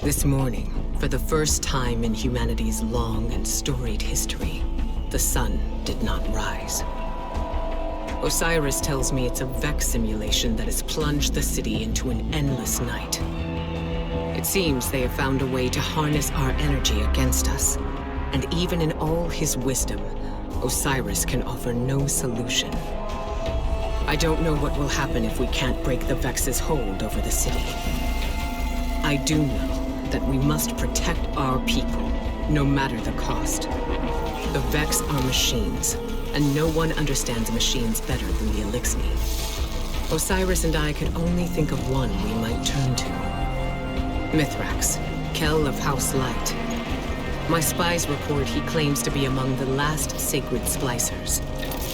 This morning, for the first time in humanity's long and storied history, the sun did not rise. Osiris tells me it's a Vex simulation that has plunged the city into an endless night. It seems they have found a way to harness our energy against us, and even in all his wisdom, Osiris can offer no solution. I don't know what will happen if we can't break the Vex's hold over the city. I do know that we must protect our people, no matter the cost. The Vex are machines, and no one understands machines better than the Elixni. Osiris and I could only think of one we might turn to. Mithrax, Kell of House Light. My spies report he claims to be among the last sacred Splicers,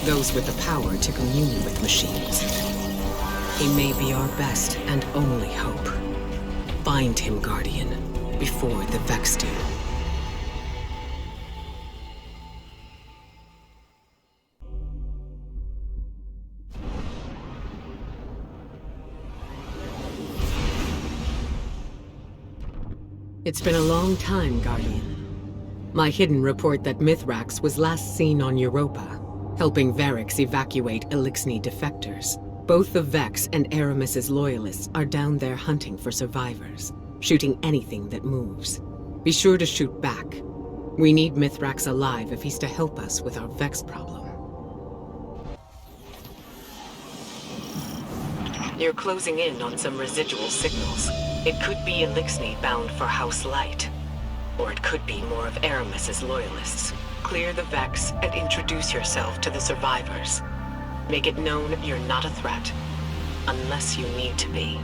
those with the power to commune with machines. He may be our best and only hope. Find him, Guardian, before the Vex do. It's been a long time, Guardian. My hidden report that Mithrax was last seen on Europa, helping Varix evacuate Elixni defectors. Both the Vex and Aramis's loyalists are down there hunting for survivors, shooting anything that moves. Be sure to shoot back. We need Mithrax alive if he's to help us with our Vex problem. You're closing in on some residual signals. It could be Elixni bound for House Light. Or it could be more of Aramis's loyalists. Clear the Vex and introduce yourself to the survivors. Make it known you're not a threat, unless you need to be.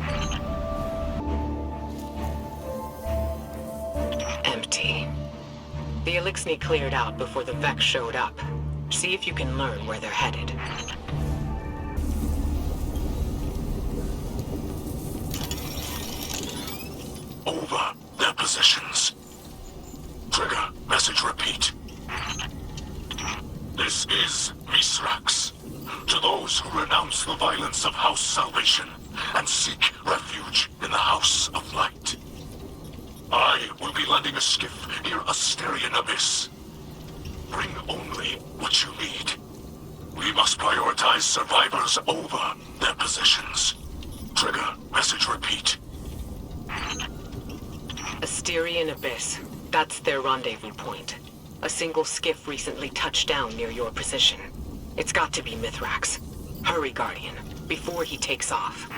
Empty. The Elixni cleared out before the Vex showed up. See if you can learn where they're headed. Over their positions. Trigger, message repeat. This is Mithrax. To those who renounce the violence of House Salvation and seek refuge in the House of Light. I will be landing a skiff near Asterian Abyss. Bring only what you need. We must prioritize survivors over their positions. Trigger, message repeat. Asterian Abyss. That's their rendezvous point. A single skiff recently touched down near your position. It's got to be Mithrax. Hurry, Guardian, before he takes off.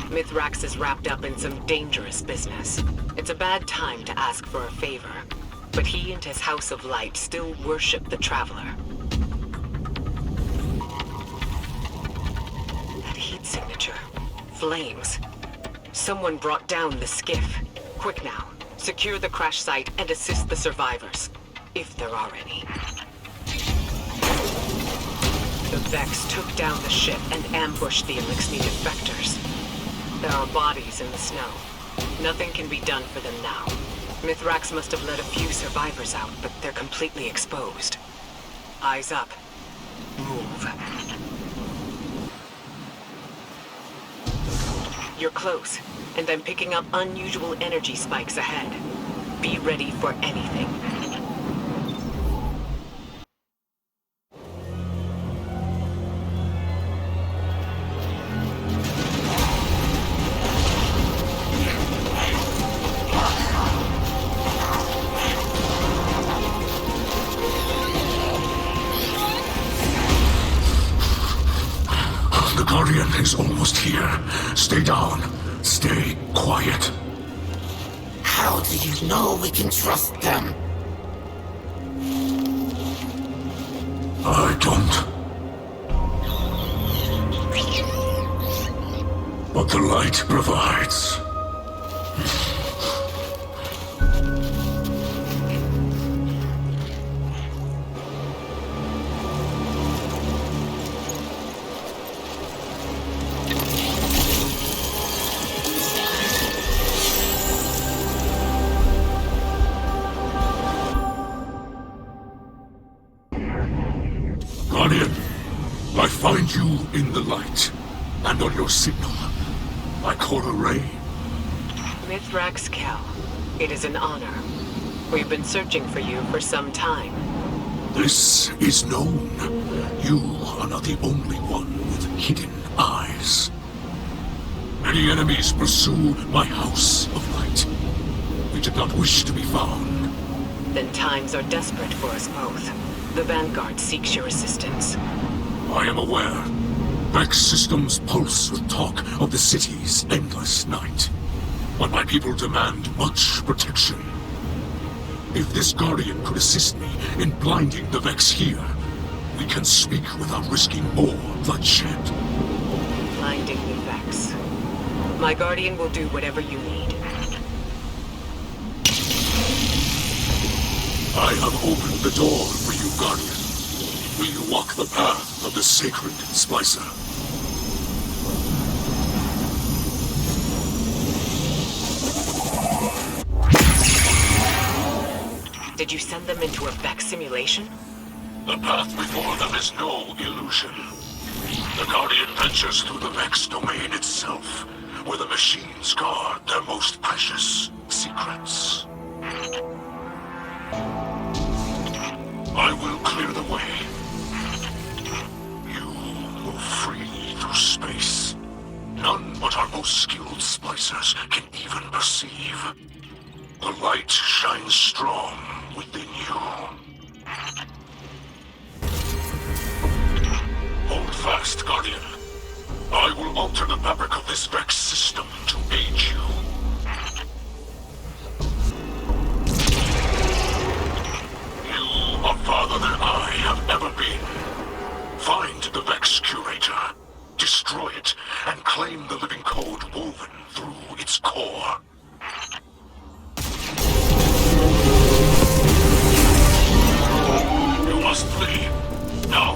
Mithrax is wrapped up in some dangerous business. It's a bad time to ask for a favor, but he and his House of Light still worship the Traveler. That heat signature. Flames. Someone brought down the skiff. Quick now. Secure the crash site and assist the survivors. If there are any. The Vex took down the ship and ambushed the Elixni defectors. There are bodies in the snow. Nothing can be done for them now. Mithrax must have let a few survivors out, but they're completely exposed. Eyes up. Move. You're close, and I'm picking up unusual energy spikes ahead. Be ready for anything. The Guardian is almost here. Stay down. Stay quiet. How do you know we can trust them? I don't. But the light provides. Guardian, I find you in the light, and on your signal. Ikora Ray? Mithrax Kell, it is an honor. We've been searching for you for some time. This is known. You are not the only one with hidden eyes. Many enemies pursue my House of Light. We did not wish to be found. Then times are desperate for us both. The Vanguard seeks your assistance. I am aware. Vex systems pulse with talk of the city's endless night. But my people demand much protection. If this Guardian could assist me in blinding the Vex here, we can speak without risking more bloodshed. Blinding the Vex. My Guardian will do whatever you need. I have opened the door for you, Guardian. Will you walk the path of the sacred Splicer? Did you send them into a Vex simulation? The path before them is no illusion. The Guardian ventures through the Vex domain itself, where the machines guard their most precious secrets. I will clear the way. You will free through space. None but our most skilled splicers can even perceive. The light shines strong within you. Hold fast, Guardian. I will alter the fabric of this Vex system to aid you. You are farther than I have ever been. Find the Vex Curator, destroy it, and claim the living code woven through its core. You must flee. Now,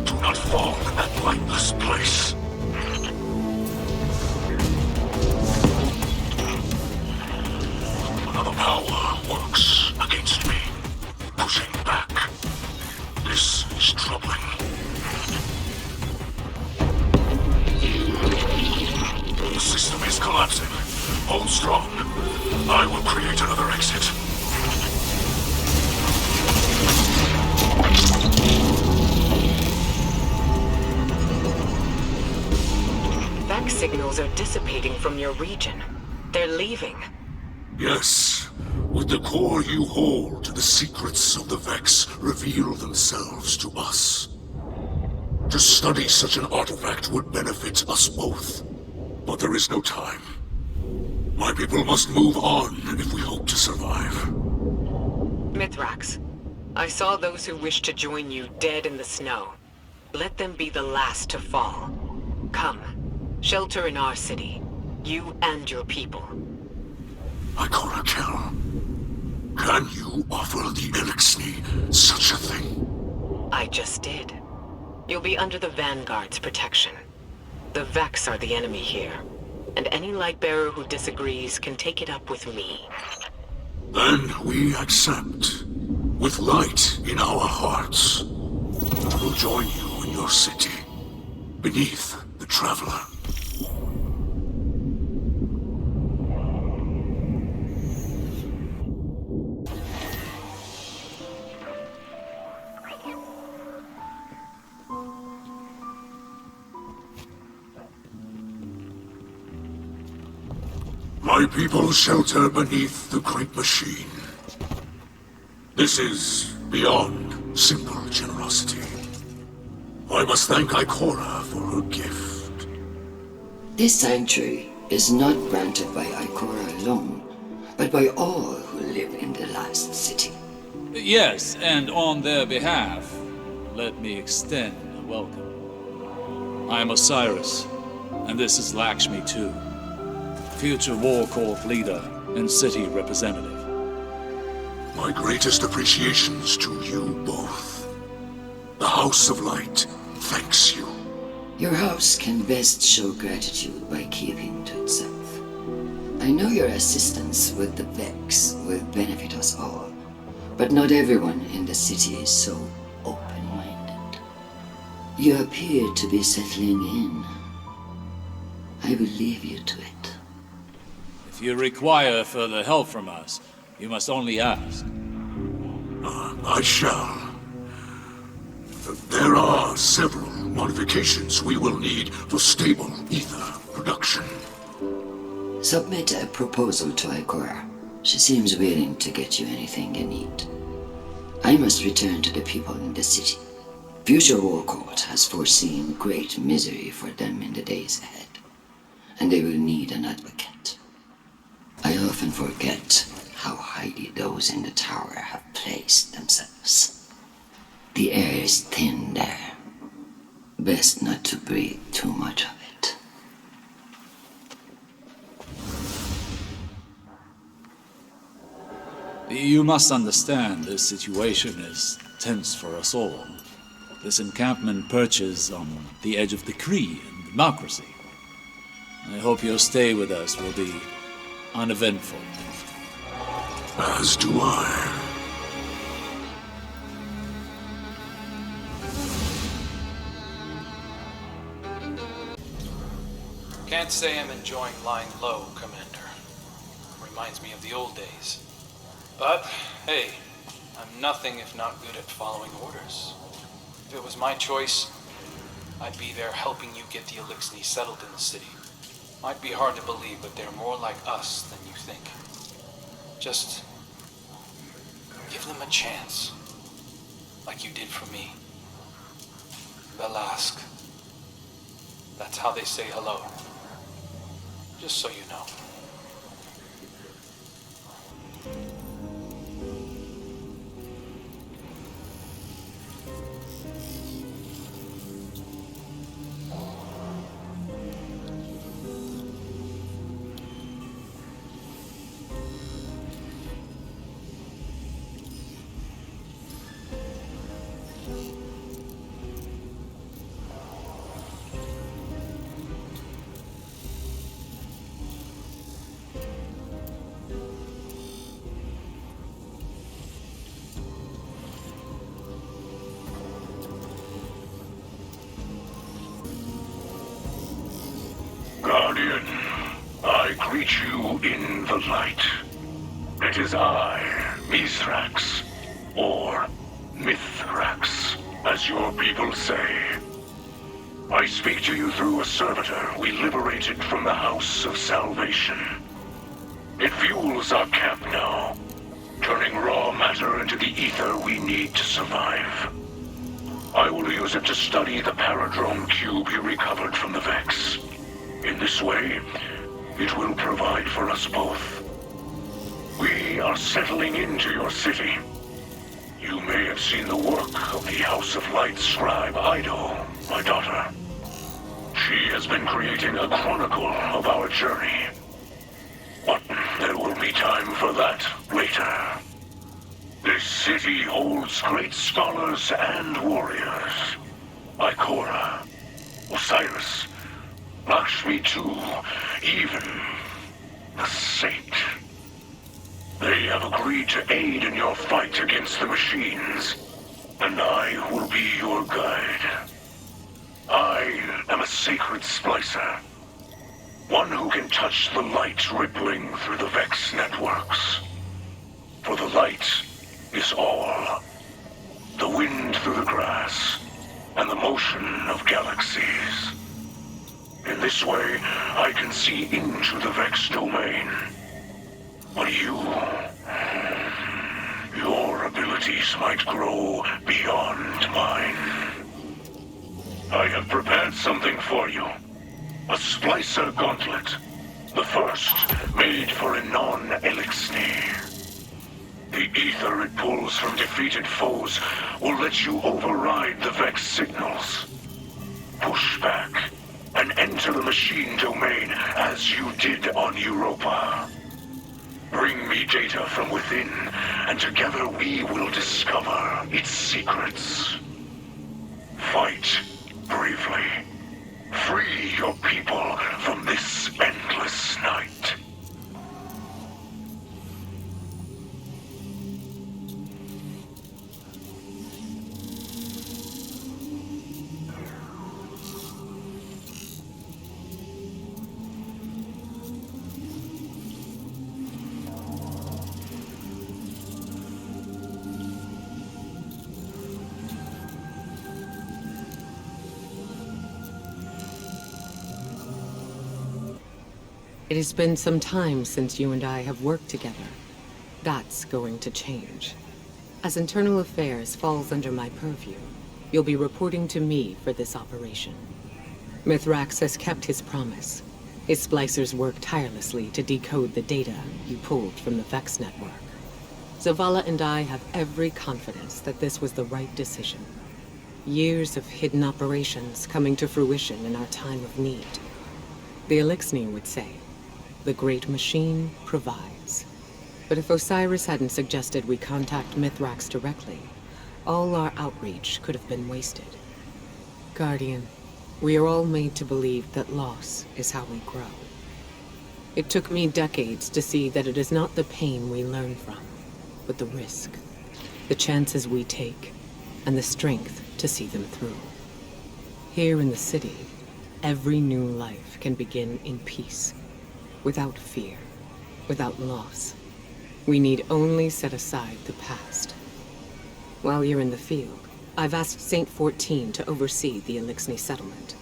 do not fall in that lightless place. Another power works against me, pushing back. This is troubling. The system is collapsing. Hold strong. I will create another exit. Vex signals are dissipating from your region. They're leaving. Yes. With the core you hold, the secrets of the Vex reveal themselves to us. To study such an artifact would benefit us both. But there is no time. My people must move on if we hope to survive. Mithrax, I saw those who wished to join you dead in the snow. Let them be the last to fall. Come, shelter in our city. You and your people. Ikora Kell, can you offer the Elixni such a thing? I just did. You'll be under the Vanguard's protection. The Vex are the enemy here, and any Lightbearer who disagrees can take it up with me. Then we accept. With light in our hearts, we'll join you in your city, beneath the Traveler. My people shelter beneath the Great Machine. This is beyond simple generosity. I must thank Ikora for her gift. This sanctuary is not granted by Ikora alone, but by all who live in the last city. Yes, and on their behalf, let me extend a welcome. I am Osiris, and this is Lakshmi too, future War Corps leader and city representative. My greatest appreciations to you both. The House of Light thanks you. Your house can best show gratitude by keeping to itself. I know your assistance with the Vex will benefit us all, but not everyone in the city is so open-minded. You appear to be settling in. I will leave you to it. If you require further help from us, you must only ask. I shall. There are several modifications we will need for stable ether production. Submit a proposal to Ikora. She seems willing to get you anything you need. I must return to the people in the city. Future War Court has foreseen great misery for them in the days ahead, and they will need an advocate. I often forget how highly those in the tower have placed themselves. The air is thin there. Best not to breathe too much of it. You must understand this situation is tense for us all. This encampment perches on the edge of decree and democracy. I hope your stay with us will be uneventful. As do I. Can't say I'm enjoying lying low, Commander. Reminds me of the old days. But, hey, I'm nothing if not good at following orders. If it was my choice, I'd be there helping you get the Elixni settled in the city. Might be hard to believe, but they're more like us than you think. Just give them a chance, like you did for me. They'll ask. That's how they say hello. Just so you know. Guardian, I greet you in the light. It is I, Mithrax, or Mithrax, as your people say. I speak to you through a servitor we liberated from the House of Salvation. It fuels our camp now, turning raw matter into the ether we need to survive. I will use it to study the Paradrome cube you recovered from the Vex. In this way, it will provide for us both. We are settling into your city. You may have seen the work of the House of Light scribe Ido, my daughter. She has been creating a chronicle of our journey. But there will be time for that later. This city holds great scholars and warriors. Ikora, Osiris, Lakshmi too, even the Saint. They have agreed to aid in your fight against the machines, and I will be your guide. I am a sacred Splicer, one who can touch the light rippling through the Vex networks. For the light is all. The wind through the grass, and the motion of galaxies. In this way, I can see into the Vex domain. But your abilities might grow beyond mine. I have prepared something for you. A Splicer gauntlet. The first made for a non-Elixni. The ether it pulls from defeated foes will let you override the Vex signals. Push back and enter the machine domain as you did on Europa. Bring me data from within, and together we will discover its secrets. Fight bravely. Free your people from this endless night. It has been some time since you and I have worked together. That's going to change. As internal affairs falls under my purview, you'll be reporting to me for this operation. Mithrax has kept his promise. His splicers work tirelessly to decode the data you pulled from the VEX network. Zavala and I have every confidence that this was the right decision. Years of hidden operations coming to fruition in our time of need. The Elixir would say, the great machine provides. But if Osiris hadn't suggested we contact Mithrax directly, all our outreach could have been wasted. Guardian, we are all made to believe that loss is how we grow. It took me decades to see that it is not the pain we learn from, but the risk, the chances we take, and the strength to see them through. Here in the city, every new life can begin in peace, without fear, without loss. We need only set aside the past. While you're in the field, I've asked Saint 14 to oversee the Elixir settlement.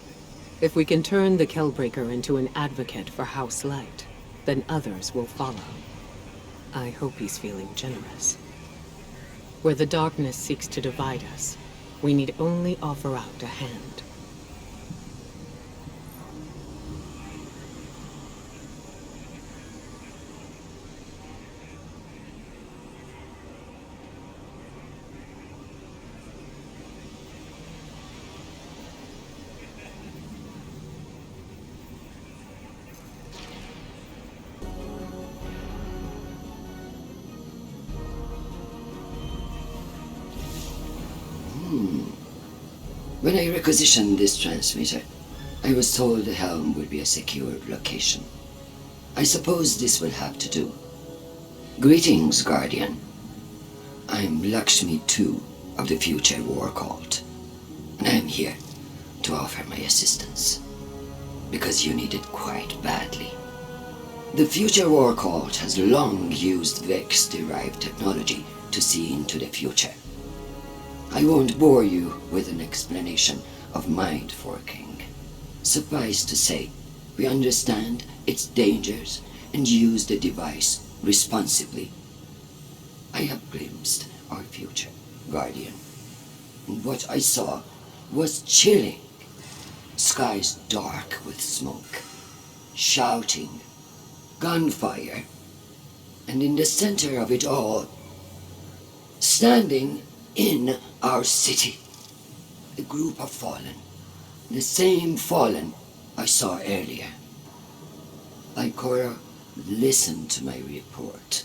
If we can turn the Kellbreaker into an advocate for House Light, then others will follow. I hope he's feeling generous. Where the darkness seeks to divide us, we need only offer out a hand. When I requisitioned this transmitter, I was told the helm would be a secured location. I suppose this will have to do. Greetings, Guardian. I'm Lakshmi II of the Future War Cult, and I'm here to offer my assistance, because you need it quite badly. The Future War Cult has long used VEX-derived technology to see into the future. I won't bore you with an explanation of mind forking. Suffice to say, we understand its dangers and use the device responsibly. I have glimpsed our future, Guardian, and what I saw was chilling. Skies dark with smoke, shouting, gunfire, and in the center of it all, standing in our city, a group of fallen, the same fallen I saw earlier. Ikora listened to my report,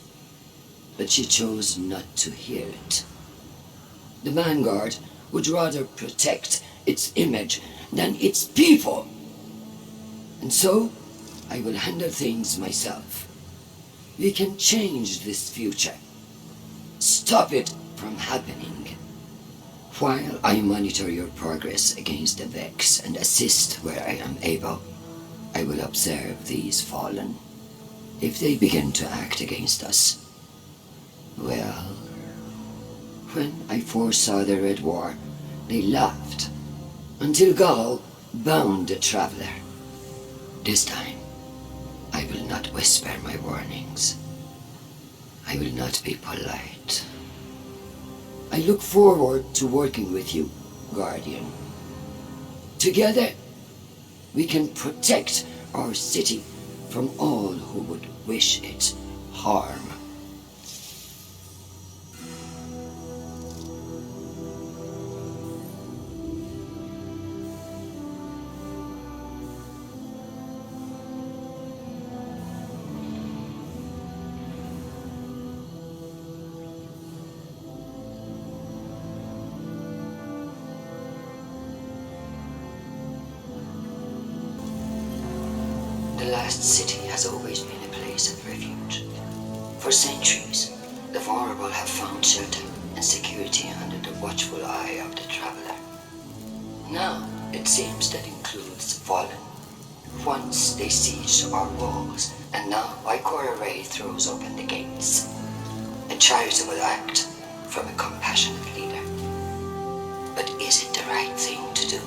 but she chose not to hear it. The Vanguard would rather protect its image than its people. And so, I will handle things myself. We can change this future. Stop it from happening. While I monitor your progress against the VEX and assist where I am able, I will observe these fallen. If they begin to act against us, well, when I foresaw the Red War, they laughed, until Gaul bound the Traveler. This time, I will not whisper my warnings. I will not be polite. I look forward to working with you, Guardian. Together, we can protect our city from all who would wish it harm. The last city has always been a place of refuge. For centuries, the vulnerable have found shelter and security under the watchful eye of the Traveler. Now, it seems that includes fallen. Once they sieged our walls, and now Ikora Ray throws open the gates. A charitable act from a compassionate leader. But is it the right thing to do?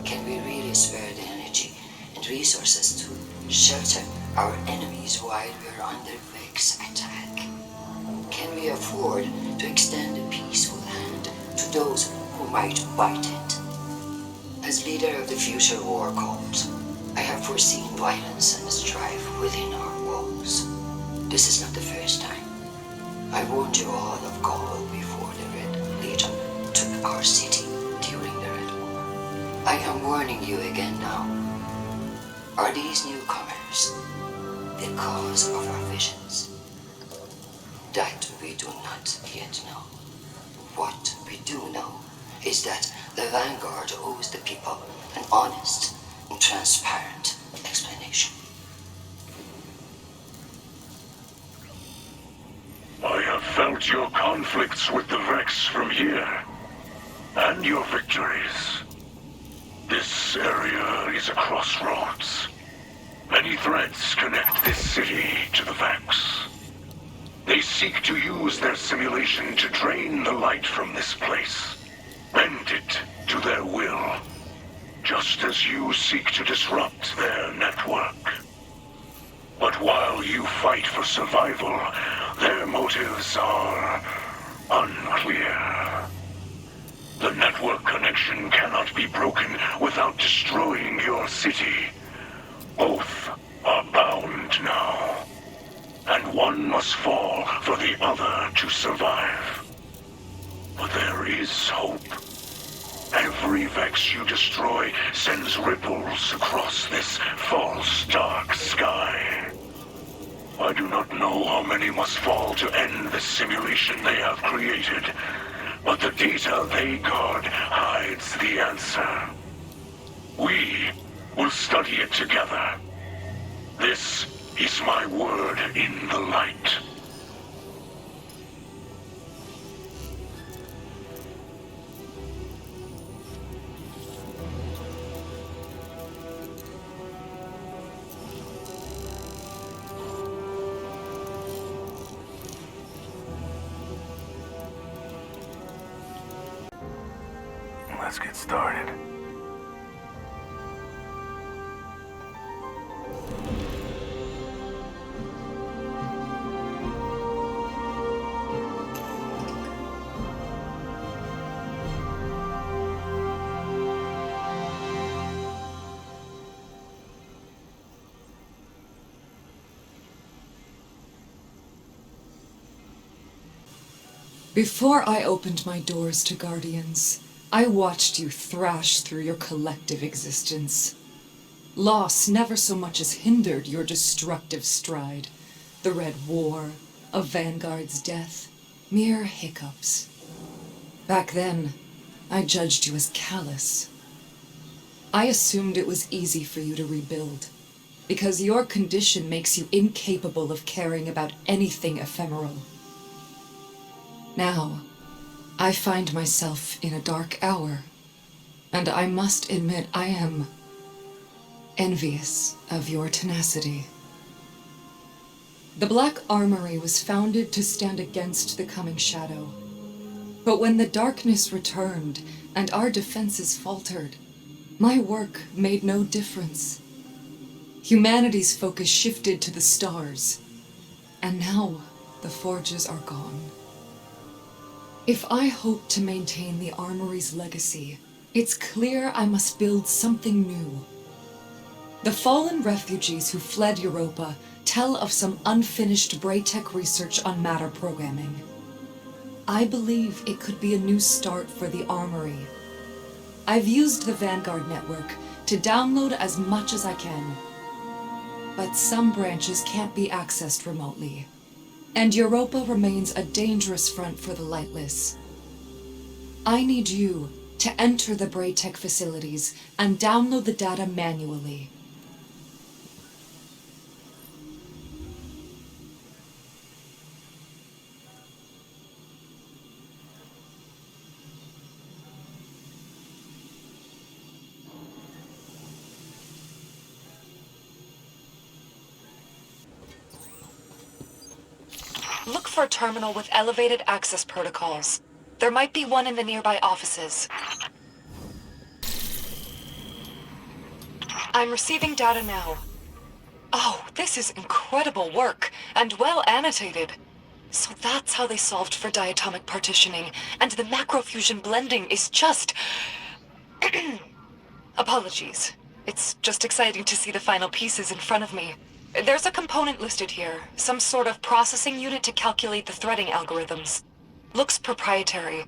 Can we really spare the energy and resources to shelter our enemies while we're under Vex attack? Can we afford to extend a peaceful hand to those who might bite it? As leader of the future war cult, I have foreseen violence and strife within our walls. This is not the first time. I warned you all of Gaul before the Red Legion took our city during the Red War. I am warning you again now. Are these newcomers the cause of our visions? That we do not yet know. What we do know is that the Vanguard owes the people an honest and transparent explanation. I have felt your conflicts with the Vex from here, and your victories. This area is a crossroads. Many threads connect this city to the Vex. They seek to use their simulation to drain the light from this place, bend it to their will, just as you seek to disrupt their network. But while you fight for survival, their motives are unclear. The network connection cannot be broken without destroying your city. Both are bound now, and one must fall for the other to survive. But there is hope. Every Vex you destroy sends ripples across this false dark sky. I do not know how many must fall to end the simulation they have created, but the data they guard hides the answer. We will study it together. This is my word in the light. Let's get started. Before I opened my doors to Guardians, I watched you thrash through your collective existence. Loss never so much as hindered your destructive stride. The Red War, a Vanguard's death, mere hiccups. Back then, I judged you as callous. I assumed it was easy for you to rebuild, because your condition makes you incapable of caring about anything ephemeral. Now, I find myself in a dark hour, and I must admit I am envious of your tenacity. The Black Armory was founded to stand against the coming shadow. But when the darkness returned and our defenses faltered, my work made no difference. Humanity's focus shifted to the stars, and now the forges are gone. If I hope to maintain the Armory's legacy, it's clear I must build something new. The fallen refugees who fled Europa tell of some unfinished Braytech research on matter programming. I believe it could be a new start for the Armory. I've used the Vanguard network to download as much as I can, but some branches can't be accessed remotely. And Europa remains a dangerous front for the Lightless. I need you to enter the Braytech facilities and download the data manually. Look for a terminal with elevated access protocols. There might be one in the nearby offices. I'm receiving data now. Oh, this is incredible work, and well annotated. So that's how they solved for diatomic partitioning, and the macrofusion blending is just... Apologies. It's just exciting to see the final pieces in front of me. There's a component listed here, some sort of processing unit to calculate the threading algorithms. Looks proprietary.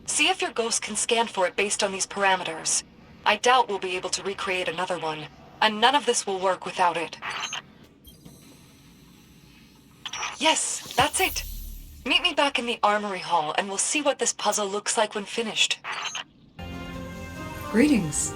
See if your ghost can scan for it based on these parameters. I doubt we'll be able to recreate another one, and none of this will work without it. Yes, that's it. Meet me back in the armory hall, and we'll see what this puzzle looks like when finished. Greetings.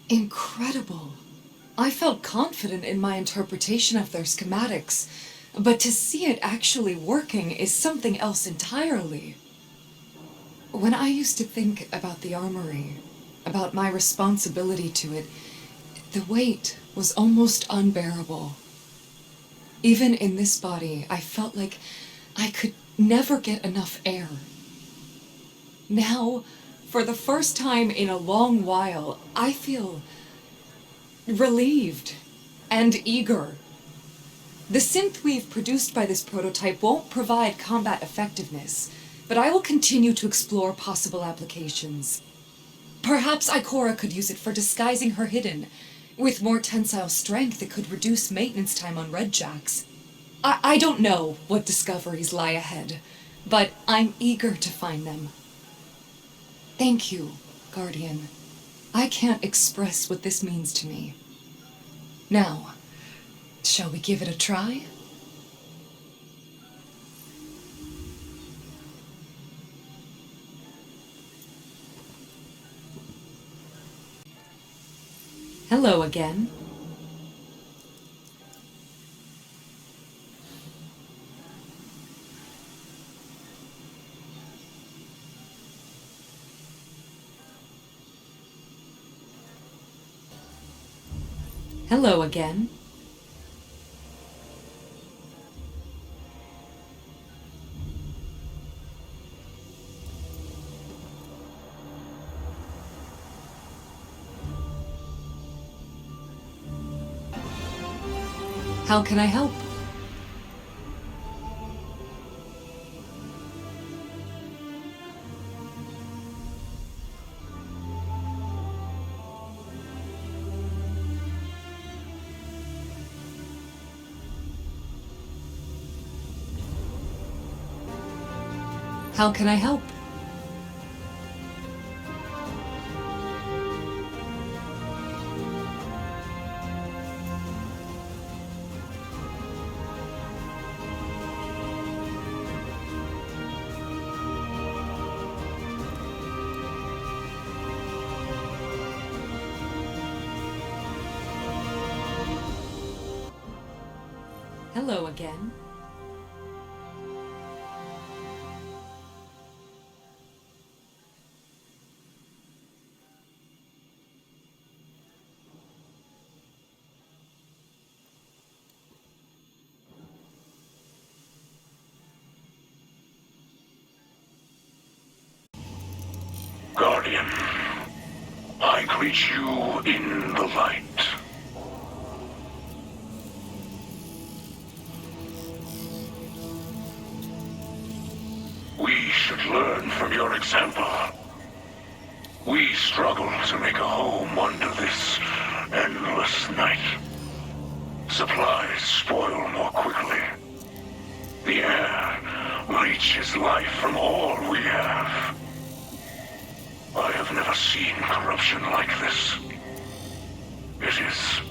Incredible. I felt confident in my interpretation of their schematics, but to see it actually working is something else entirely. When I used to think about the armory, about my responsibility to it, the weight was almost unbearable. Even in this body, I felt like I could never get enough air. Now, for the first time in a long while, I feel relieved and eager. The synth weave produced by this prototype won't provide combat effectiveness, but I will continue to explore possible applications. Perhaps Ikora could use it for disguising her hidden. With more tensile strength, it could reduce maintenance time on redjacks. I don't know what discoveries lie ahead, but I'm eager to find them. Thank you, Guardian. I can't express what this means to me. Now, shall we give it a try? Hello again. Hello again. How can I help? How can I help? Hello again. Guardian, I greet you in the light. We should learn from your example. We struggle to make a home under this endless night. Supplies spoil more quickly. The air leeches life from all we have. I have never seen corruption like this. It is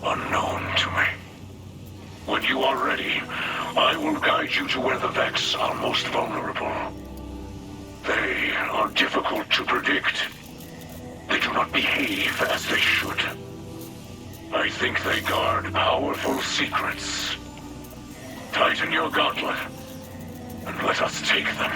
unknown to me. When you are ready, I will guide you to where the Vex are most vulnerable. They are difficult to predict. They do not behave as they should. I think they guard powerful secrets. Tighten your gauntlet, and let us take them.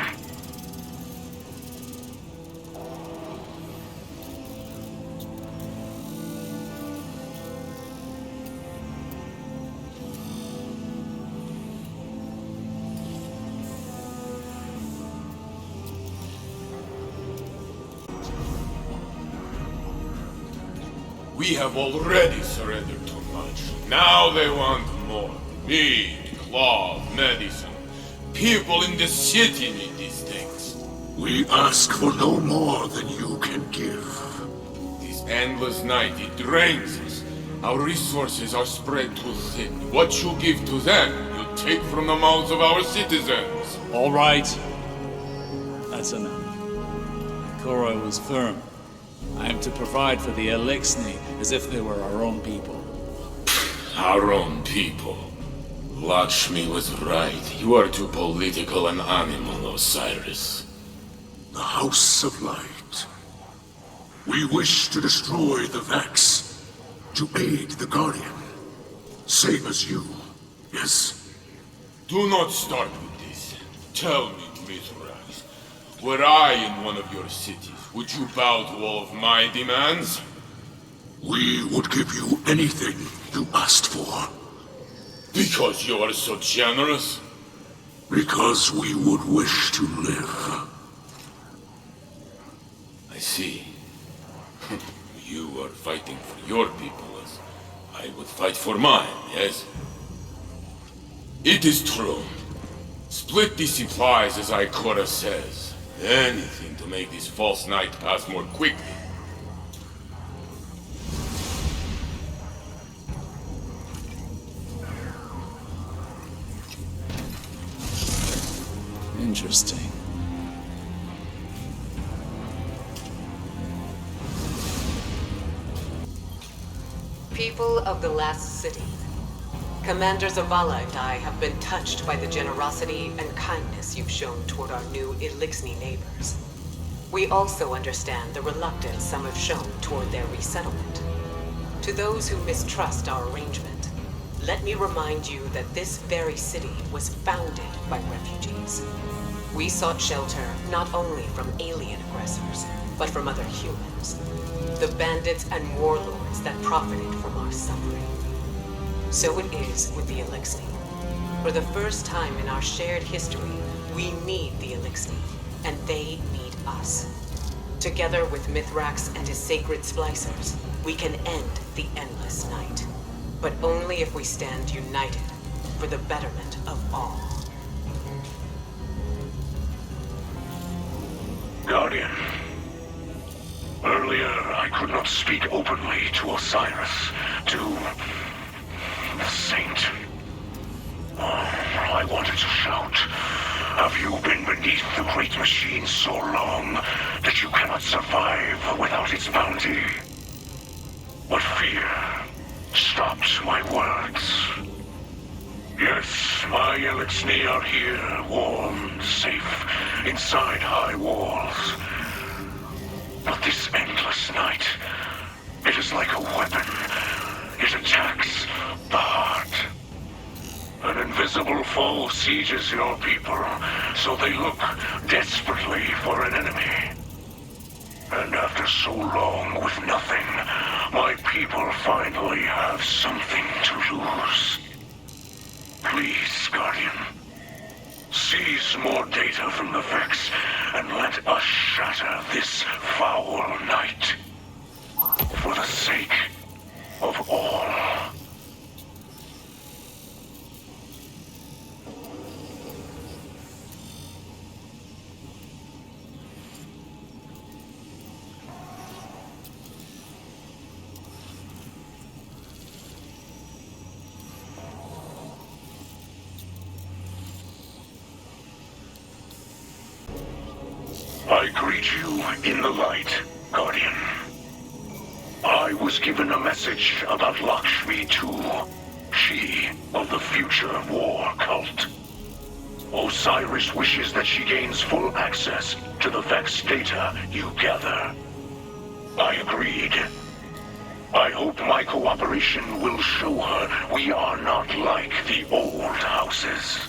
We have already surrendered too much. Now they want more. Meat, cloth, medicine. People in the city need these things. We ask for no more than you can give. This endless night, it drains us. Our resources are spread too thin. What you give to them, you take from the mouths of our citizens. All right. That's enough. Koroi was firm. I am to provide for the Elixni as if they were our own people. Our own people. Lakshmi was right. You are too political an animal, Osiris. The House of Light. We wish to destroy the Vex, to aid the Guardian. Same as you, yes? Do not start with this. Tell me, Mithrax, were I in one of your cities, would you bow to all of my demands? We would give you anything you asked for. Because you are so generous? Because we would wish to live. I see. You are fighting for your people as I would fight for mine, yes? It is true. Split the supplies as Ikora says. Anything to make this false night pass more quickly. Interesting. People of the last city. Commander Zavala and I have been touched by the generosity and kindness you've shown toward our new Elixni neighbors. We also understand the reluctance some have shown toward their resettlement. To those who mistrust our arrangement, let me remind you that this very city was founded by refugees. We sought shelter not only from alien aggressors, but from other humans. The bandits and warlords that profited from our suffering. So it is with the Elixni. For the first time in our shared history, we need the Elixni, and they need us. Together with Mithrax and his sacred splicers, we can end the endless night. But only if we stand united for the betterment of all. Guardian. Earlier, I could not speak openly to Osiris, to the Saint. I wanted to shout. Have you been beneath the Great Machine so long that you cannot survive without its bounty? But fear stopped my words. Yes, my Elixni are here, warm, safe, inside high walls. But this endless night, it is like a weapon. It attacks the heart. An invisible foe sieges your people, so they look desperately for an enemy. And after so long with nothing, my people finally have something to lose. Please, Guardian, seize more data from the Vex, and let us shatter this foul night. For the sake of all. I greet you in the light, Guardian. I was given a message about Lakshmi too. She of the future war cult. Osiris wishes that she gains full access to the Vex data you gather. I agreed. I hope my cooperation will show her we are not like the old houses.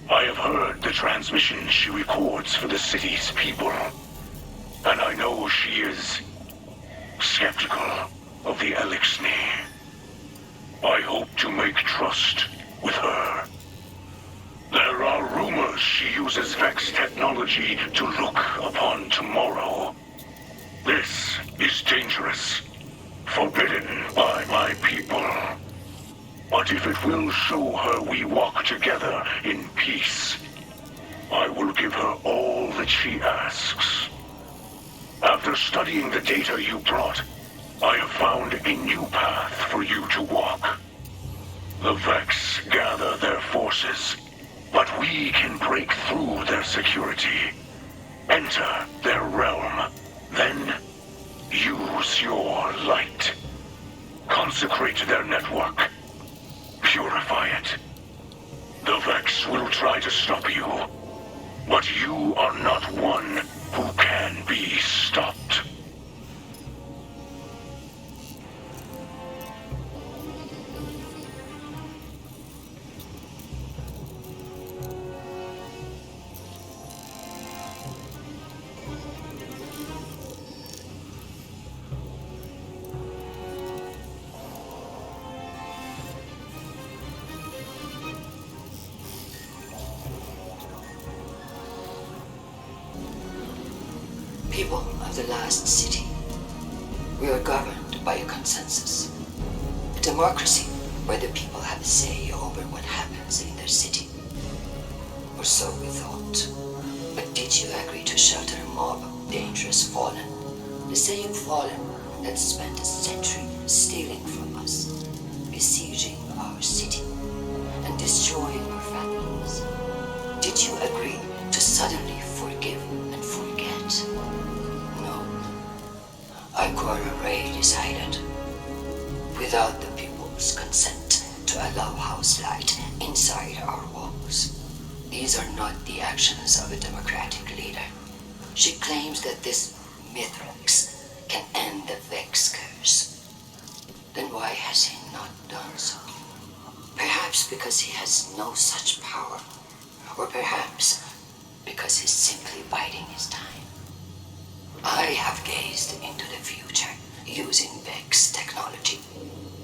I have heard the transmissions she records for the city's people, and I know she is skeptical of the Elixni. I hope to make trust with her. There are rumors she uses Vex technology to look upon tomorrow. This is dangerous, forbidden by my people. But if it will show her we walk together in peace, I will give her all that she asks. After studying the data you brought, I have found a new path for you to walk. The Vex gather their forces, but we can break through their security, enter their realm, then use your light. Consecrate their network. Purify it. The Vex will try to stop you, but you are not one who can be stopped. People of the last city, we are governed by a consensus. A democracy where the people have a say over what happens in their city. Or so we thought. But did you agree to shelter a mob of dangerous fallen? The same fallen that spent a century stealing from us, besieging our city, and destroying our families. Did you agree to suddenly forgive and forget? No. Ikora Ray decided, without the people's consent, to allow house light inside our walls. These are not the actions of a democratic leader. She claims that this Mithrax can end the Vex curse. Then why has he not done so? Perhaps because he has no such power. Or perhaps because he's simply biding his time. I have gazed into the future using Vex technology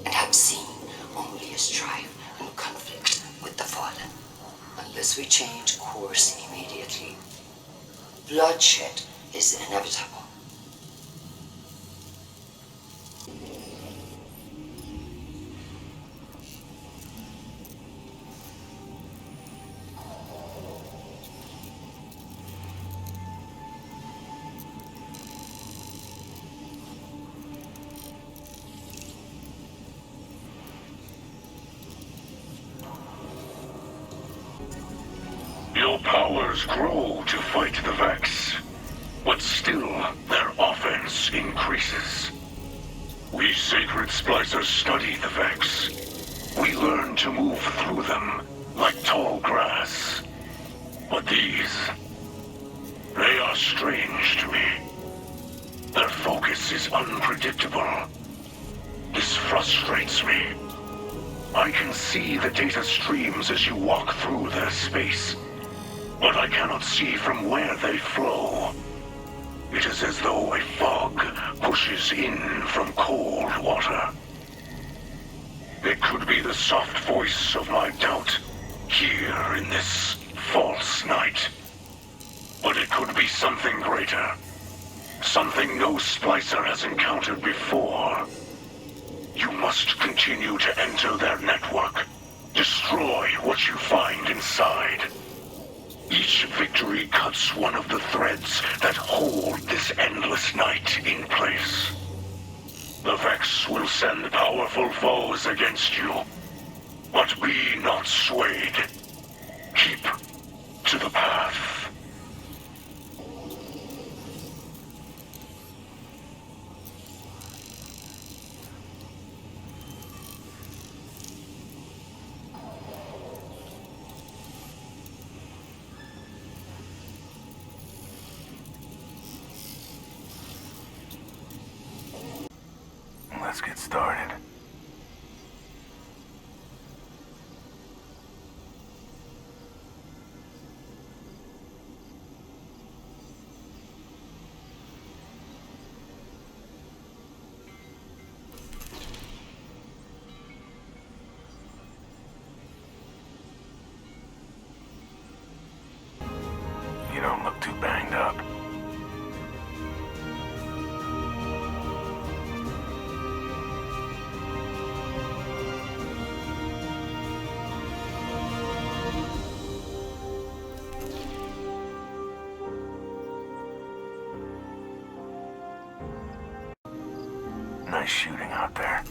and have seen only a strife and conflict with the fallen. Unless we change course immediately, bloodshed is inevitable. Your powers grow to fight the Vex, but still their offense increases. We sacred Splicers study the Vex. We learn to move through them like tall grass. But these, they are strange to me. Their focus is unpredictable. This frustrates me. I can see the data streams as you walk through their space, but I cannot see from where they flow. It is as though a fog pushes in from cold water. It could be the soft voice of my doubt here in this false night. But it could be something greater. Something no Splicer has encountered before. You must continue to enter their network. Destroy what you find inside. Each victory cuts one of the threads that hold this endless night in place. The Vex will send powerful foes against you, but be not swayed. Keep to the path. Let's get started. Nice shooting out there.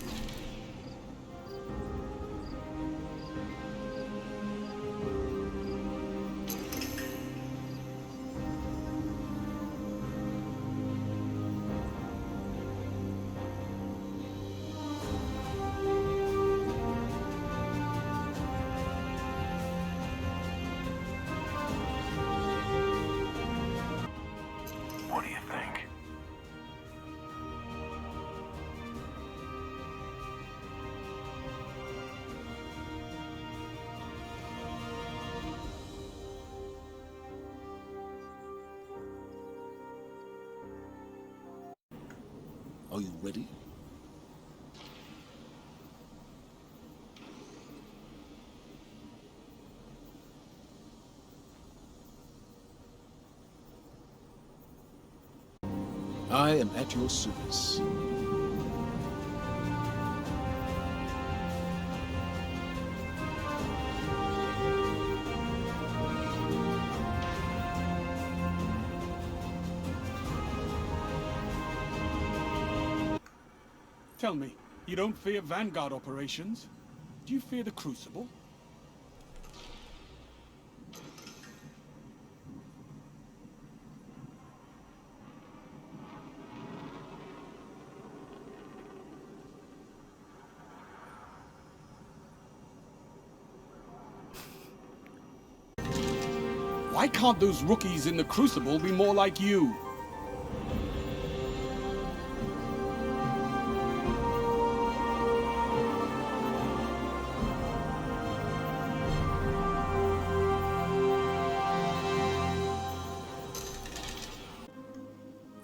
What do you think? Are you ready? I am at your service. Tell me, you don't fear Vanguard operations? Do you fear the Crucible? Why can't those rookies in the Crucible be more like you?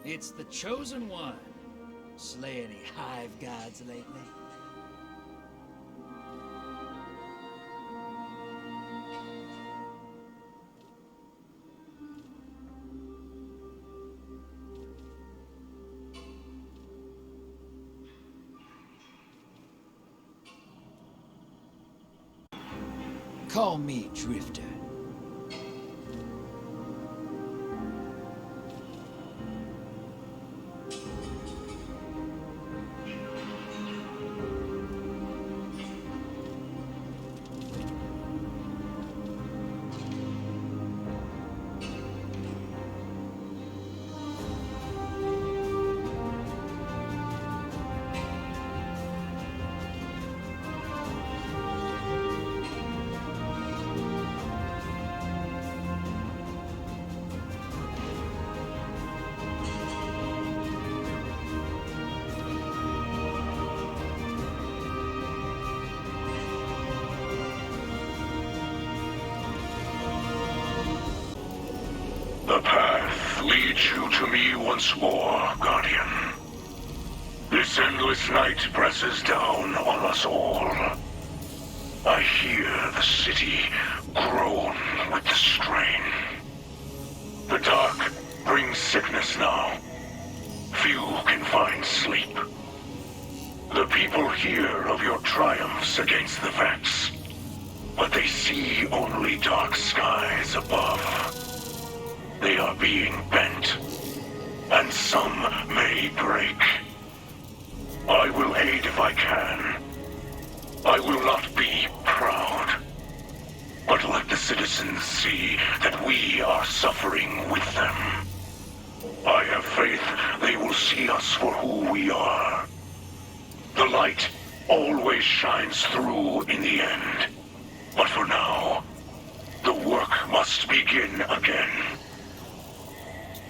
It's the Chosen One. Slay any hive gods lately? Call me Drifter. The path leads you to me once more, Guardian. This endless night presses down on us all. I hear the city groan with the strain. The dark brings sickness now. Few can find sleep. The people hear of your triumphs against the Vex, but they see only dark skies above. They are being bent, and some may break. I will aid if I can. I will not be proud, but let the citizens see that we are suffering with them. I have faith they will see us for who we are. The light always shines through in the end. But for now, the work must begin again.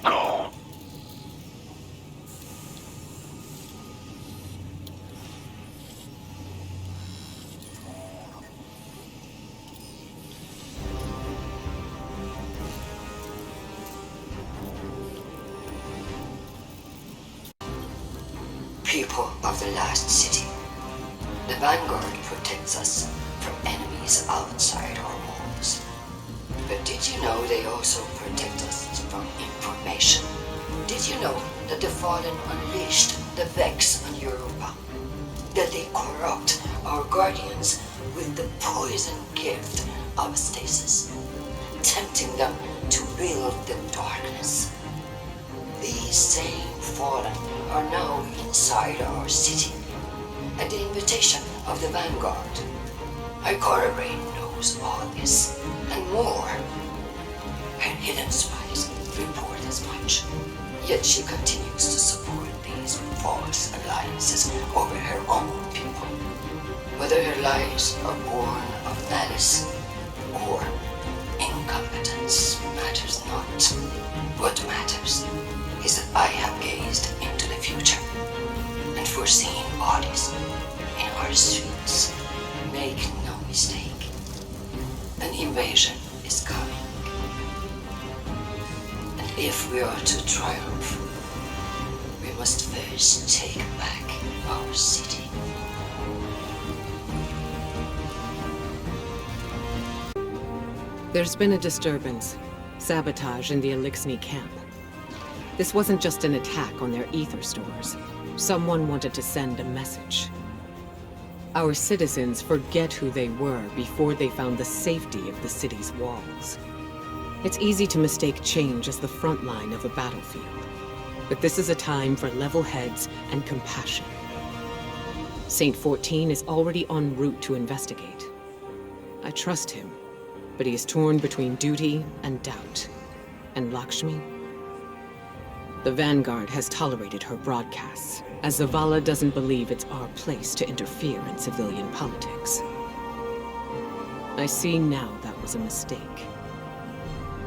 Go. People of the Last City, the Vanguard protects us from enemies outside our walls. But did you know they also protect us from information? Did you know that the Fallen unleashed the Vex on Europa? That they corrupt our Guardians with the poison gift of Stasis, tempting them to build the darkness? These same fallen are now inside our city, at the invitation of the Vanguard. Ikora Brain knows all this, and more. Her hidden spies report as much, yet she continues to support these false alliances over her own people. Whether her lies are born of malice or incompetence matters not. What matters is that I have gazed into the future and foreseen bodies in our streets. Make no mistake, an invasion is coming. And if we are to triumph, we must first take back our city. There's been a disturbance. Sabotage in the Elixni camp. This wasn't just an attack on their ether stores. Someone wanted to send a message. Our citizens forget who they were before they found the safety of the city's walls. It's easy to mistake change as the front line of a battlefield. But this is a time for level heads and compassion. Saint 14 is already en route to investigate. I trust him, but he is torn between duty and doubt. And Lakshmi? The Vanguard has tolerated her broadcasts, as Zavala doesn't believe it's our place to interfere in civilian politics. I see now that was a mistake.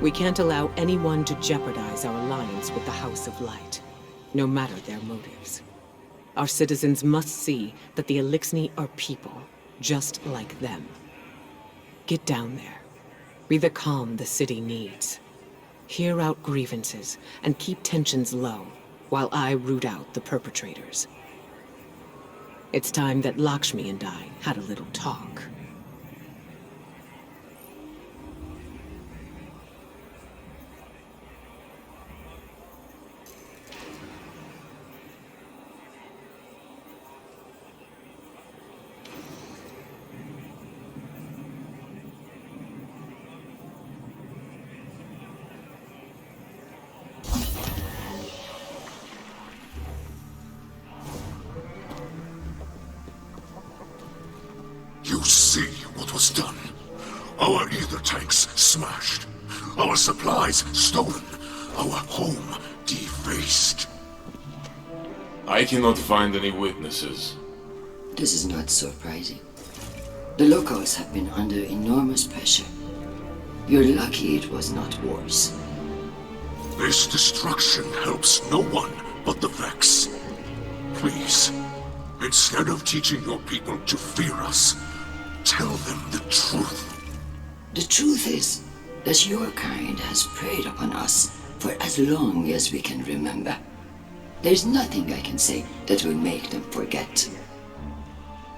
We can't allow anyone to jeopardize our alliance with the House of Light, no matter their motives. Our citizens must see that the Elixni are people, just like them. Get down there. Be the calm the city needs. Hear out grievances and keep tensions low while I root out the perpetrators. It's time that Lakshmi and I had a little talk. You see what was done. Our ether tanks smashed. Our supplies stolen. Our home defaced. I cannot find any witnesses. This is not surprising. The locals have been under enormous pressure. You're lucky it was not worse. This destruction helps no one but the Vex. Please, instead of teaching your people to fear us, tell them the truth. The truth is that your kind has preyed upon us for as long as we can remember. There's nothing I can say that will make them forget.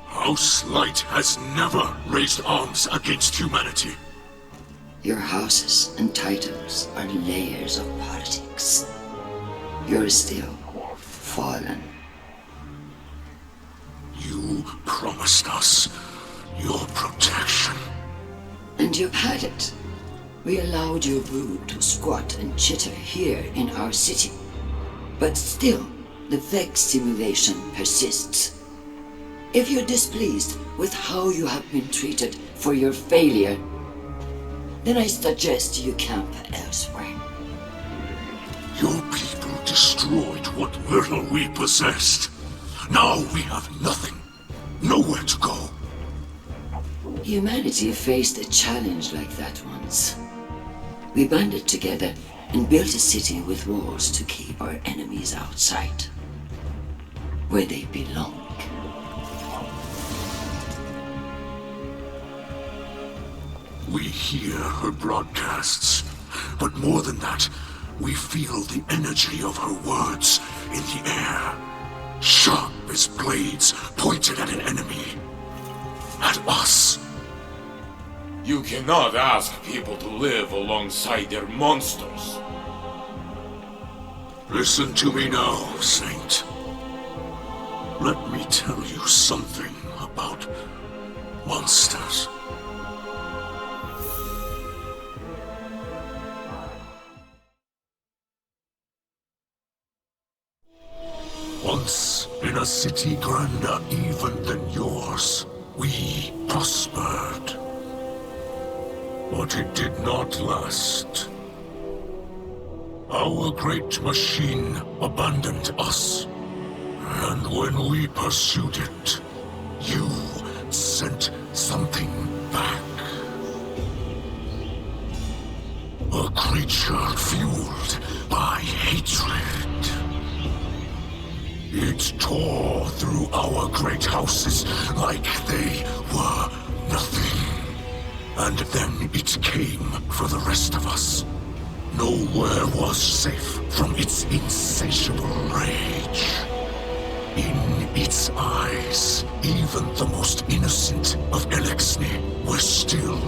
House Light has never raised arms against humanity. Your houses and titles are layers of politics. You're still fallen. You promised us your protection. And you've had it. We allowed your brood to squat and chitter here in our city. But still, the Vex simulation persists. If you're displeased with how you have been treated for your failure, then I suggest you camp elsewhere. Your people destroyed what little we possessed. Now we have nothing. Nowhere to go. Humanity faced a challenge like that once. We banded together and built a city with walls to keep our enemies outside, where they belong. We hear her broadcasts, but more than that, we feel the energy of her words in the air. Sharp as blades pointed at an enemy. At us. You cannot ask people to live alongside their monsters. Listen to me now, Saint. Let me tell you something about monsters. Once, in a city grander even than yours, we prospered. But it did not last. Our great machine abandoned us. And when we pursued it, you sent something back. A creature fueled by hatred. It tore through our great houses like they were nothing. And then it came for the rest of us. Nowhere was safe from its insatiable rage. In its eyes, even the most innocent of Elexni were still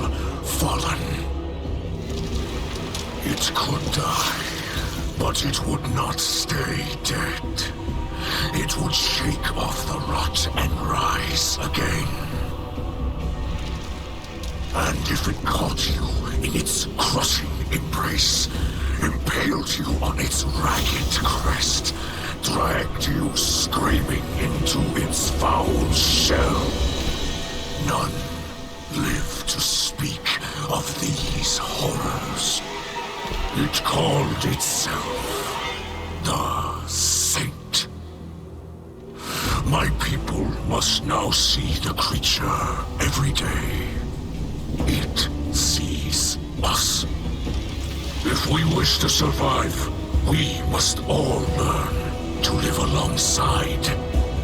fallen. It could die, but it would not stay dead. It would shake off the rot and rise again. And if it caught you in its crushing embrace, impaled you on its ragged crest, dragged you screaming into its foul shell, none live to speak of these horrors. It called itself the Saint. My people must now see the creature every day. It sees us. If we wish to survive, we must all learn to live alongside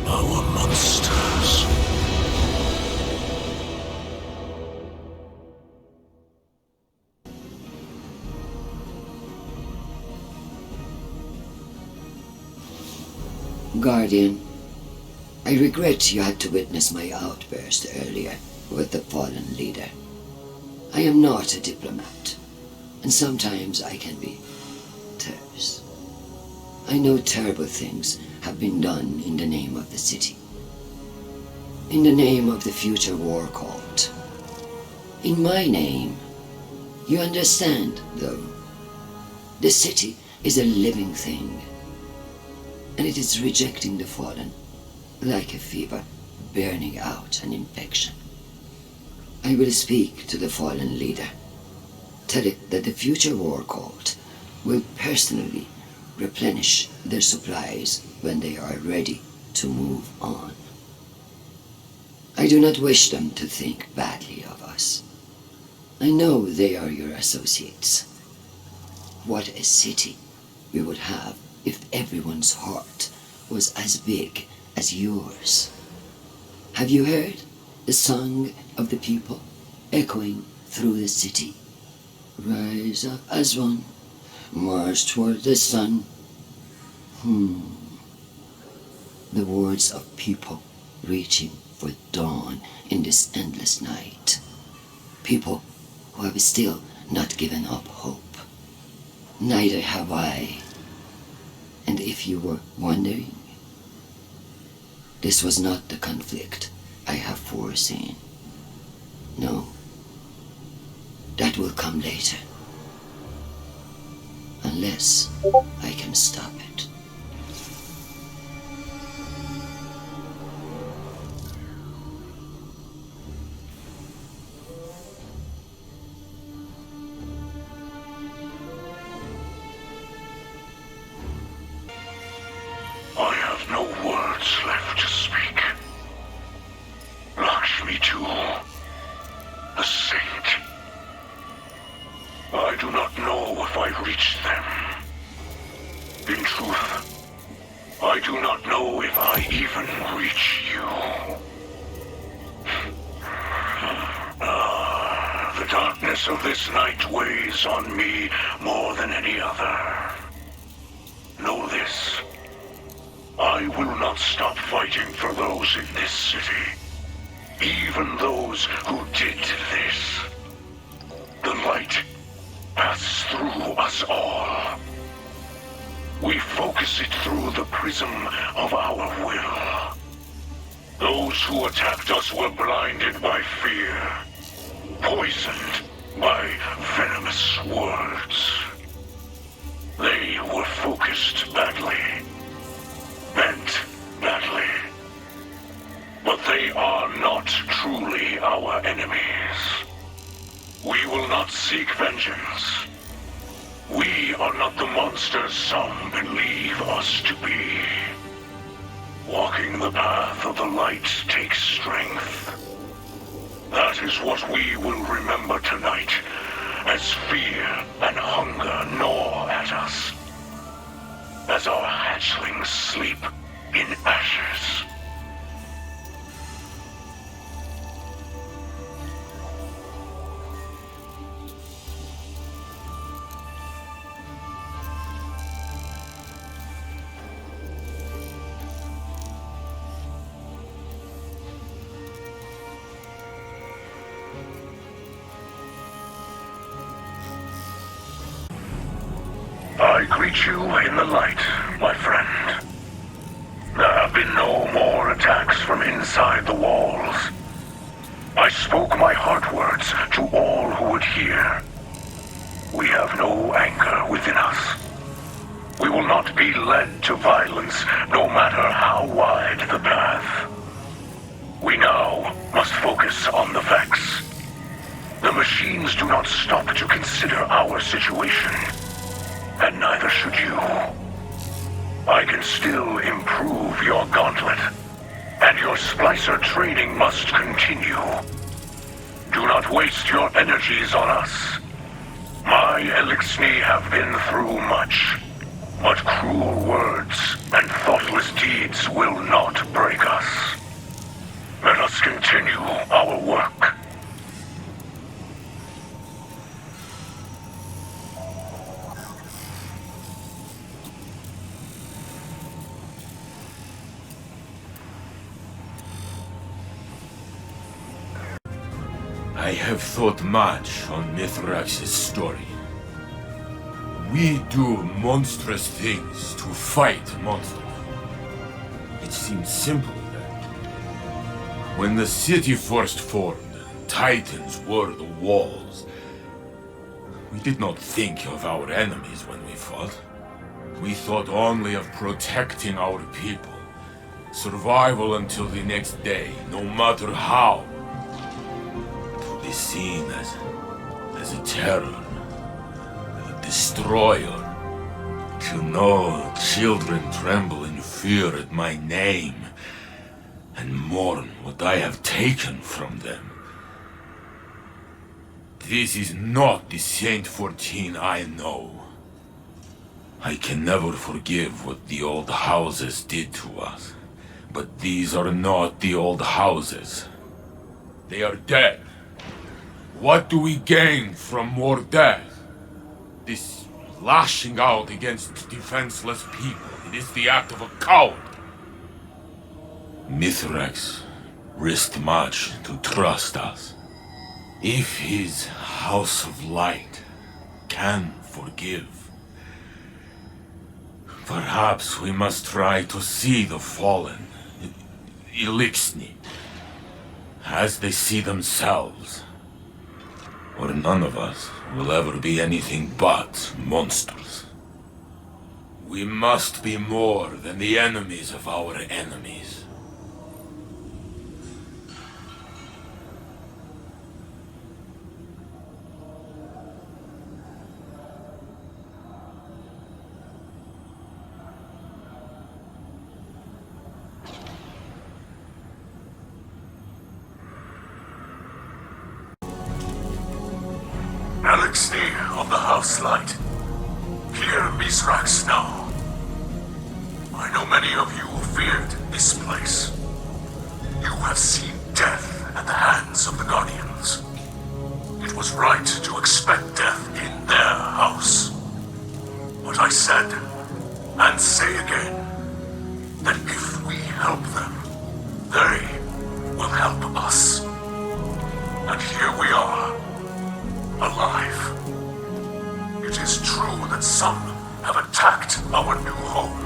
our monsters. Guardian, I regret you had to witness my outburst earlier with the fallen leader. I am not a diplomat, and sometimes I can be terse. I know terrible things have been done in the name of the city. In the name of the future war cult. In my name. You understand, though. The city is a living thing, and it is rejecting the fallen, like a fever burning out an infection. I will speak to the fallen leader. Tell it that the future war cult will personally replenish their supplies when they are ready to move on. I do not wish them to think badly of us. I know they are your associates. What a city we would have if everyone's heart was as big as yours. Have you heard the song of the people echoing through the city? Rise up as one, march toward the sun. The words of people reaching for dawn in this endless night. People who have still not given up hope. Neither have I. And if you were wondering, this was not the conflict I have foreseen. No. That will come later. Unless I can stop it. I have no words left to speak. Lakshmi too, the Saint. I do not know if I reached them. In truth, I do not know if I even reach you. The darkness of this night weighs on me more than any other. Know this. I will not stop fighting for those in this city. Even those who did this. The light passes through us all. We focus it through the prism of our will. Those who attacked us were blinded by fear, poisoned by venomous words. They were focused badly, bent We will not seek vengeance. We are not the monsters some believe us to be. Walking the path of the light takes strength. That is what we will remember tonight, as fear and hunger gnaw at us. As our hatchlings sleep in ashes. I greet you in the light, my friend. There have been no more attacks from inside the walls. I spoke my heart words to all who would hear. We have no anger within us. We will not be led to violence, no matter how wide the path. We now must focus on the Vex. The machines do not stop to consider our situation. And neither should you. I can still improve your gauntlet, and your Splicer training must continue. Do not waste your energies on us. My Elixni have been through much, but cruel words and thoughtless deeds will not break us. Let us continue our work. I have thought much on Mithrax's story. We do monstrous things to fight monsters. It seems simple then. When the city first formed, Titans were the walls. We did not think of our enemies when we fought. We thought only of protecting our people. Survival until the next day, no matter how. Be seen as a terror, a destroyer. To know children tremble in fear at my name and mourn what I have taken from them. This is not the Saint 14 I know. I can never forgive what the old houses did to us, but these are not the old houses. They are dead. What do we gain from more death? This lashing out against defenseless people, it is the act of a coward. Mithrax risked much to trust us. If his House of Light can forgive, perhaps we must try to see the fallen, Elixni, as they see themselves. Or none of us will ever be anything but monsters. We must be more than the enemies of our enemies. Elixni of the House Light. Hear Mithrax now. I know many of you feared this place. You have seen death at the hands of the Guardians. It was right to expect death in their house. But I said, and say again, that if we help them, they will help us. And here we are. Alive. It is true that some have attacked our new home.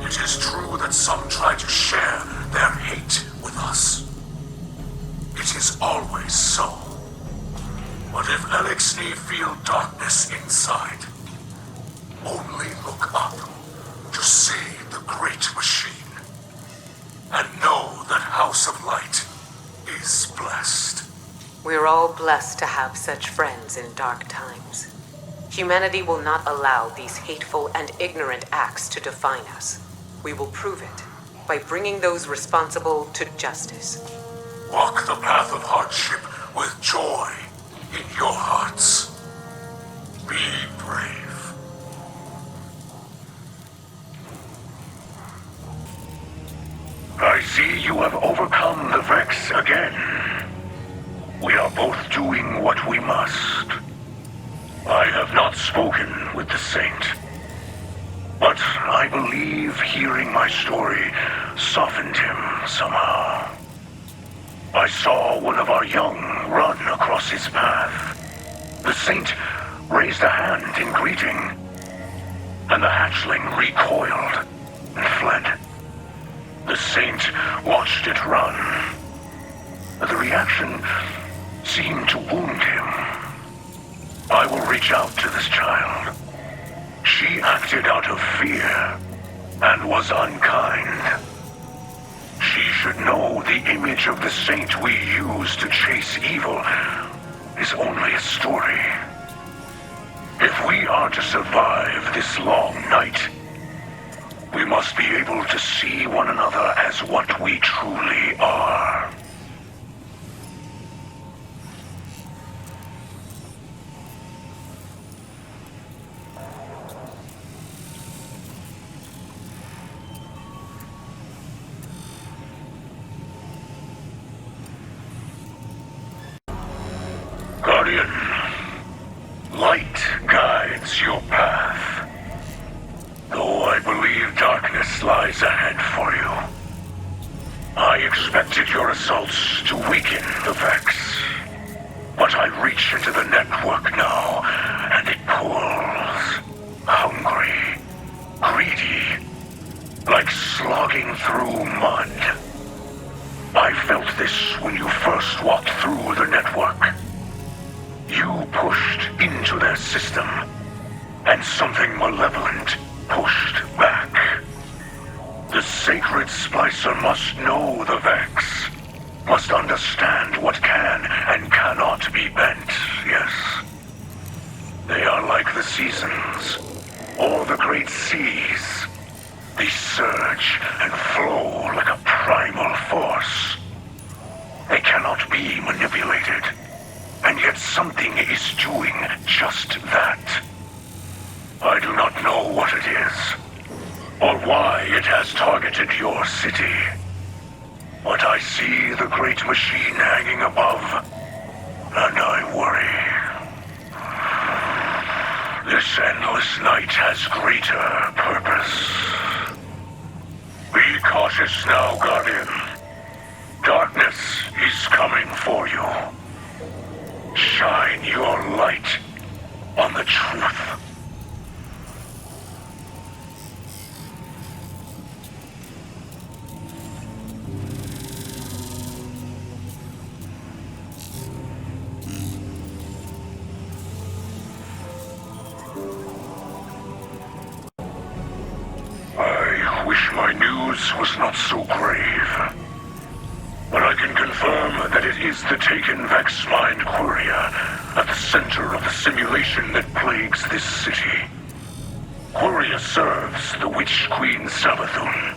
It is true that some try to share their hate with us. It is always so. But if Elixni feel darkness inside, only look up to see the great machine, and know that House of Light is blessed. We're We're all blessed to have such friends in dark times. Humanity will not allow these hateful and ignorant acts to define us. We will prove it by bringing those responsible to justice. Walk the path of hardship with joy in your hearts. Be brave. I see you have overcome the Vex again. We are both doing what we must. I have not spoken with the Saint, but I believe hearing my story softened him somehow. I saw one of our young run across his path. The Saint raised a hand in greeting, and the hatchling recoiled and fled. The Saint watched it run. The reaction seemed to wound him. I will reach out to this child. She acted out of fear and was unkind. She should know the image of the Saint we use to chase evil is only a story. If we are to survive this long night, we must be able to see one another as what we truly are. Guardian, light guides your path. Though I believe darkness lies ahead for you. I expected your assaults to weaken the Vex. But I reach into the network now, and it pulls. Hungry, greedy, like slogging through mud. I felt this when you first walked through the network. You pushed into their system, and something malevolent pushed back. The sacred Splicer must know the Vex, must understand what can and cannot be bent, yes. They are like the seasons, or the great seas. They surge and flow like a primal force. They cannot be manipulated, and yet something is doing just that. I do not know what it is, or why it has targeted your city. But I see the great machine hanging above, and I worry. This endless night has greater purpose. Be cautious now, Guardian. Darkness is coming for you. Shine your light on the truth. I wish my news was not so grave. But I can confirm that it is the taken Vex mind Quria at the center of the simulation that plagues this city. Quria serves the Witch Queen Savathun.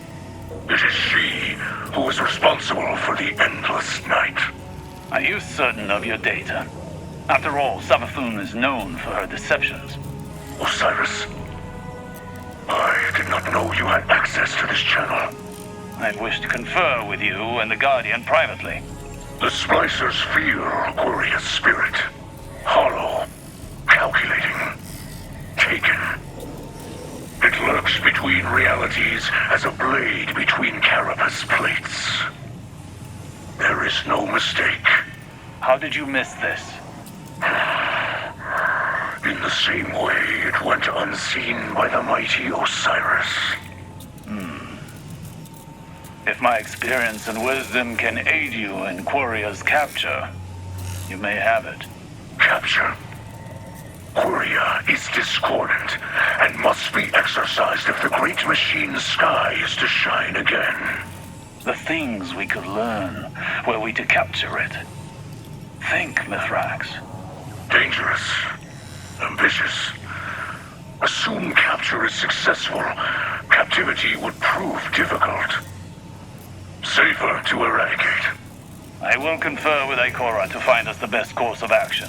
It is she who is responsible for the endless night. Are you certain of your data? After all, Savathun is known for her deceptions. Osiris, I did not know you had access to this channel. I wish to confer with you and the Guardian privately. The Splicers feel Quiria's spirit. Hollow, calculating, taken. It lurks between realities as a blade between carapace plates. There is no mistake. How did you miss this? In the same way it went unseen by the mighty Osiris. If my experience and wisdom can aid you in Quiria's capture, you may have it. Capture? Quiria is discordant and must be exorcised if the great machine's sky is to shine again. The things we could learn were we to capture it. Think, Mithrax. Dangerous. Ambitious. Assume capture is successful. Captivity would prove difficult. Safer to eradicate. I will confer with Ikora to find us the best course of action.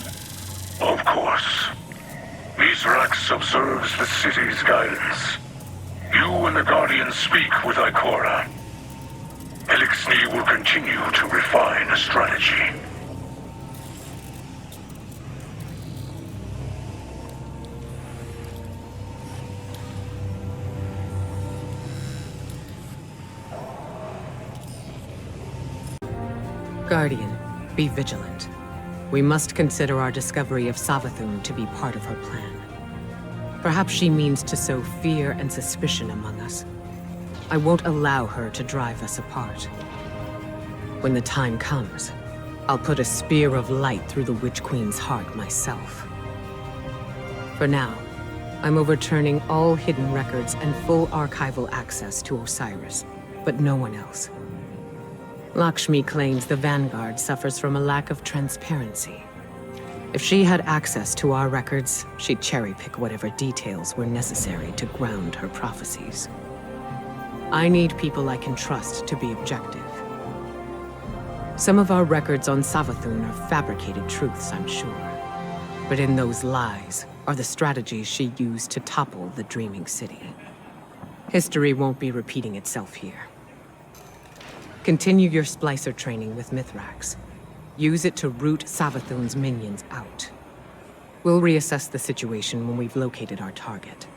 Of course. Mithrax observes the city's guidance. You and the Guardians speak with Ikora. Elixni will continue to refine a strategy. Guardian, be vigilant. We must consider our discovery of Savathun to be part of her plan. Perhaps she means to sow fear and suspicion among us. I won't allow her to drive us apart. When the time comes, I'll put a spear of light through the Witch Queen's heart myself. For now, I'm overturning all hidden records and full archival access to Osiris, but no one else. Lakshmi claims the Vanguard suffers from a lack of transparency. If she had access to our records, she'd cherry-pick whatever details were necessary to ground her prophecies. I need people I can trust to be objective. Some of our records on Savathun are fabricated truths, I'm sure. But in those lies are the strategies she used to topple the Dreaming City. History won't be repeating itself here. Continue your Splicer training with Mithrax. Use it to root Savathun's minions out. We'll reassess the situation when we've located our target.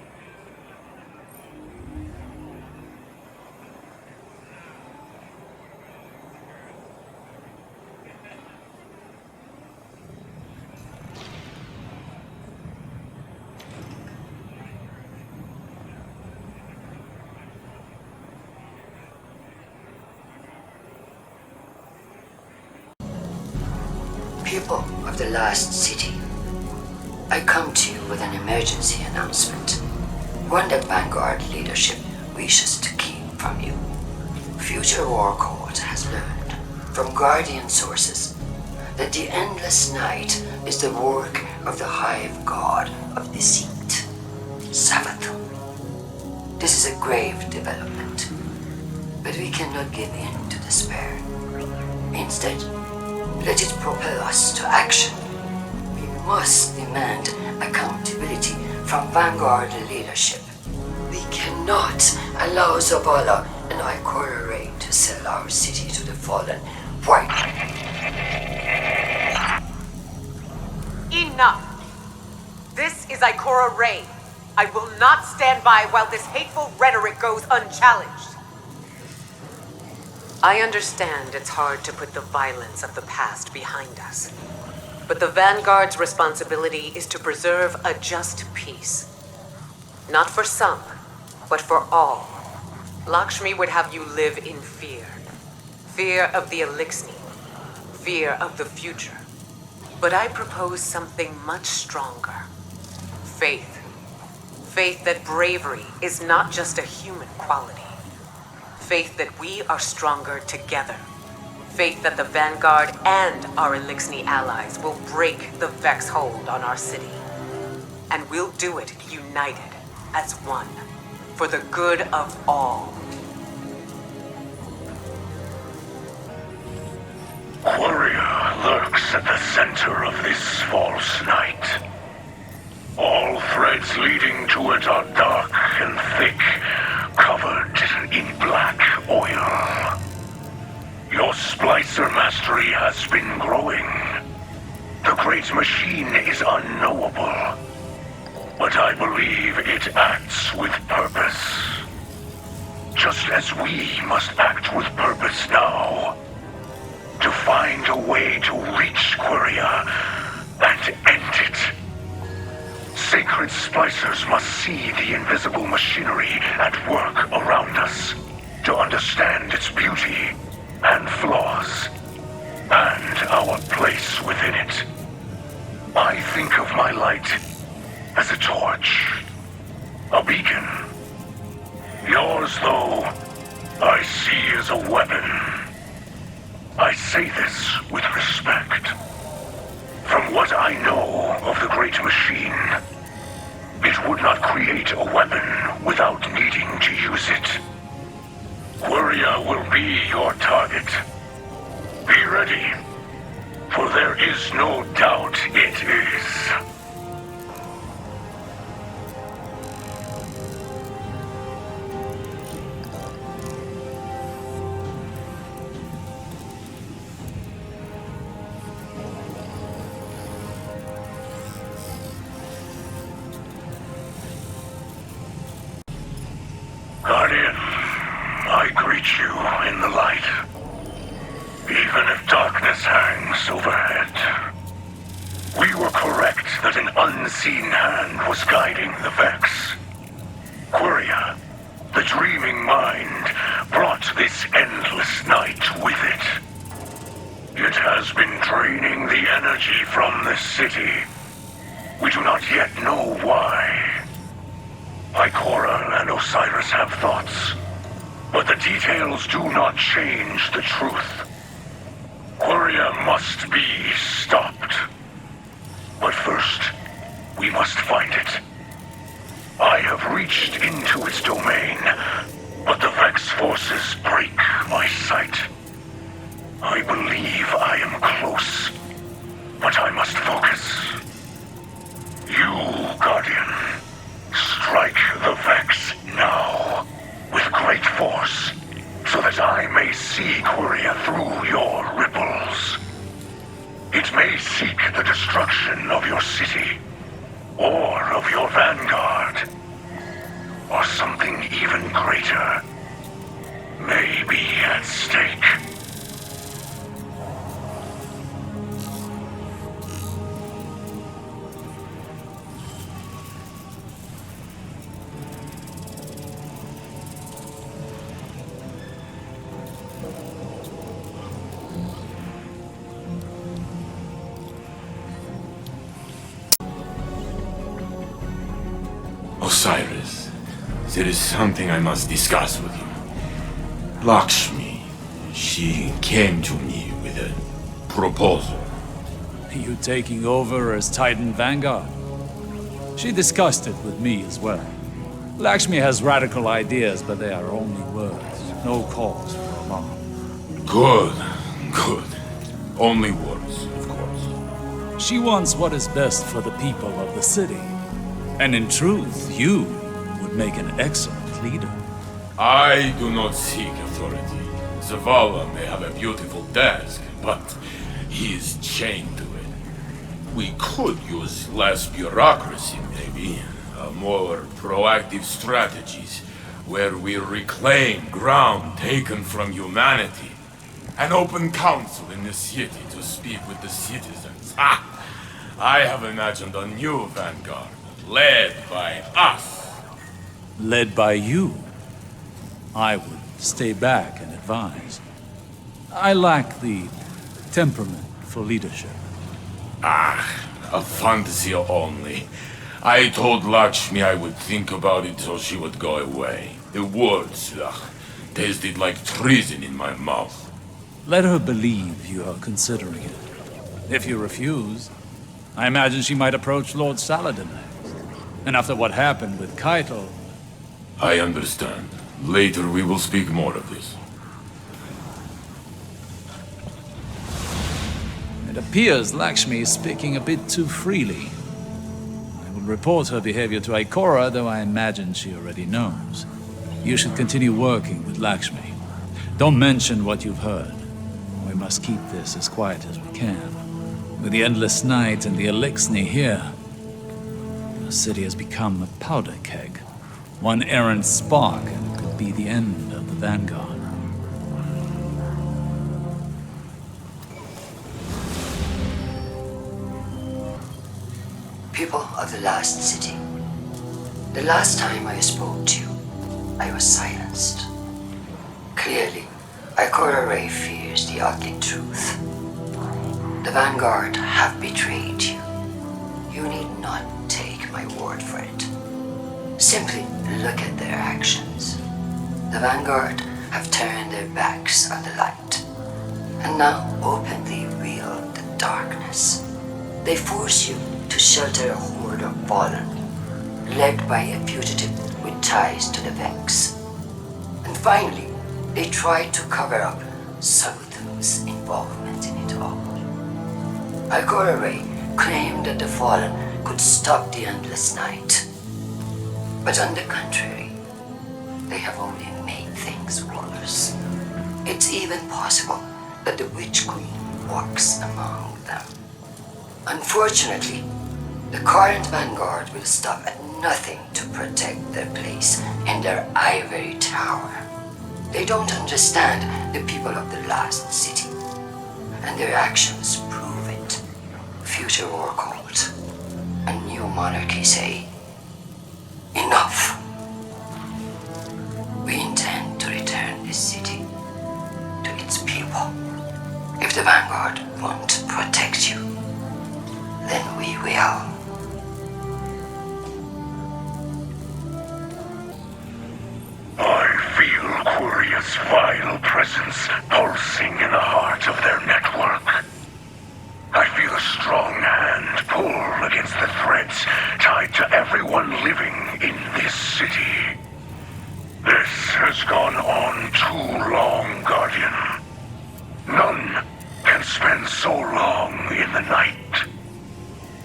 People of the Lost City, I come to you with an emergency announcement. One that Vanguard leadership wishes to keep from you. Future War Court has learned from Guardian sources that the Endless Night is the work of the Hive God of Deceit, Savathun. This is a grave development, but we cannot give in to despair. Instead, let it propel us to action. We must demand accountability from Vanguard leadership. We cannot allow Zavala and Ikora Ray to sell our city to the fallen white. Enough! This is Ikora Ray. I will not stand by while this hateful rhetoric goes unchallenged. I understand it's hard to put the violence of the past behind us. But the Vanguard's responsibility is to preserve a just peace. Not for some, but for all. Lakshmi would have you live in fear. Fear of the Elixni. Fear of the future. But I propose something much stronger. Faith. Faith that bravery is not just a human quality. Faith that we are stronger together. Faith that the Vanguard and our Elixni allies will break the Vex hold on our city. And we'll do it united, as one, for the good of all. Warrior lurks at the center of this false night. All threads leading to it are dark and thick, covered in black oil. Your Splicer mastery has been growing. The great machine is unknowable, but I believe it acts with purpose. Just as we must act with purpose now, to find a way to reach Queria and end it. Sacred Splicers must see the invisible machinery at work around us to understand its beauty and flaws, and our place within it. I think of my light as a torch, a beacon. Yours, though, I see as a weapon. I say this with respect. From what I know of the Great Machine, it would not create a weapon without needing to use it. Quria will be your target. Be ready, for there is no doubt it is. Guardian, I greet you in the light. Even if darkness hangs overhead, we were correct that an unseen hand was guiding the Vex. Quria, the dreaming mind, brought this endless night with it. It has been draining the energy from this city. We do not yet know why. Ikora and Osiris have thoughts, but the details do not change the truth. Quria must be stopped. But first, we must find it. I have reached into its domain, but the Vex forces break my sight. I believe I am close, but I must focus. You, Guardian, strike the Vex now, with great force, so that I may see Quria through your ripples. It may seek the destruction of your city, or of your vanguard, or something even greater may be at stake. Osiris, there is something I must discuss with you. Lakshmi, she came to me with a proposal. Are you taking over as Titan Vanguard? She discussed it with me as well. Lakshmi has radical ideas, but they are only words. No cause for alarm. Good, good. Only words, of course. She wants what is best for the people of the city. And in truth, you would make an excellent leader. I do not seek authority. Zavala may have a beautiful desk, but he is chained to it. We could use less bureaucracy, maybe. More proactive strategies, where we reclaim ground taken from humanity. An open council in the city to speak with the citizens. Ha! I have imagined a new vanguard. Led by us. Led by you? I would stay back and advise. I lack the temperament for leadership. A fantasy only. I told Lakshmi I would think about it so she would go away. The words, tasted like treason in my mouth. Let her believe you are considering it. If you refuse, I imagine she might approach Lord Saladin next. And after what happened with Keitel... I understand. Later we will speak more of this. It appears Lakshmi is speaking a bit too freely. I will report her behavior to Ikora, though I imagine she already knows. You should continue working with Lakshmi. Don't mention what you've heard. We must keep this as quiet as we can. With the endless night and the Elixni here, the city has become a powder keg. One errant spark, and it could be the end of the Vanguard. People of the Last City, the last time I spoke to you, I was silenced. Clearly, Ikora Ray fears the ugly truth. The Vanguard have betrayed you. You need not take my word for it. Simply look at their actions. The Vanguard have turned their backs on the light, and now openly wield the darkness. They force you to shelter a horde of fallen, led by a fugitive with ties to the Vex. And finally, they try to cover up Savathun's involvement in it all. Alcora Ray claimed that the Fallen could stop the endless night. But on the contrary, they have only made things worse. It's even possible that the Witch Queen walks among them. Unfortunately, the current Vanguard will stop at nothing to protect their place in their ivory tower. They don't understand the people of the last city, and their actions prove it. Future War Cult and New Monarchy say, enough. We intend to return this city to its people. If the Vanguard won't protect you, then we will. I feel Quiria's vile presence pulsing in the heart of their network. I feel a strong hand pull against the threads tied to everyone living in this city. This has gone on too long, Guardian. None can spend so long in the night.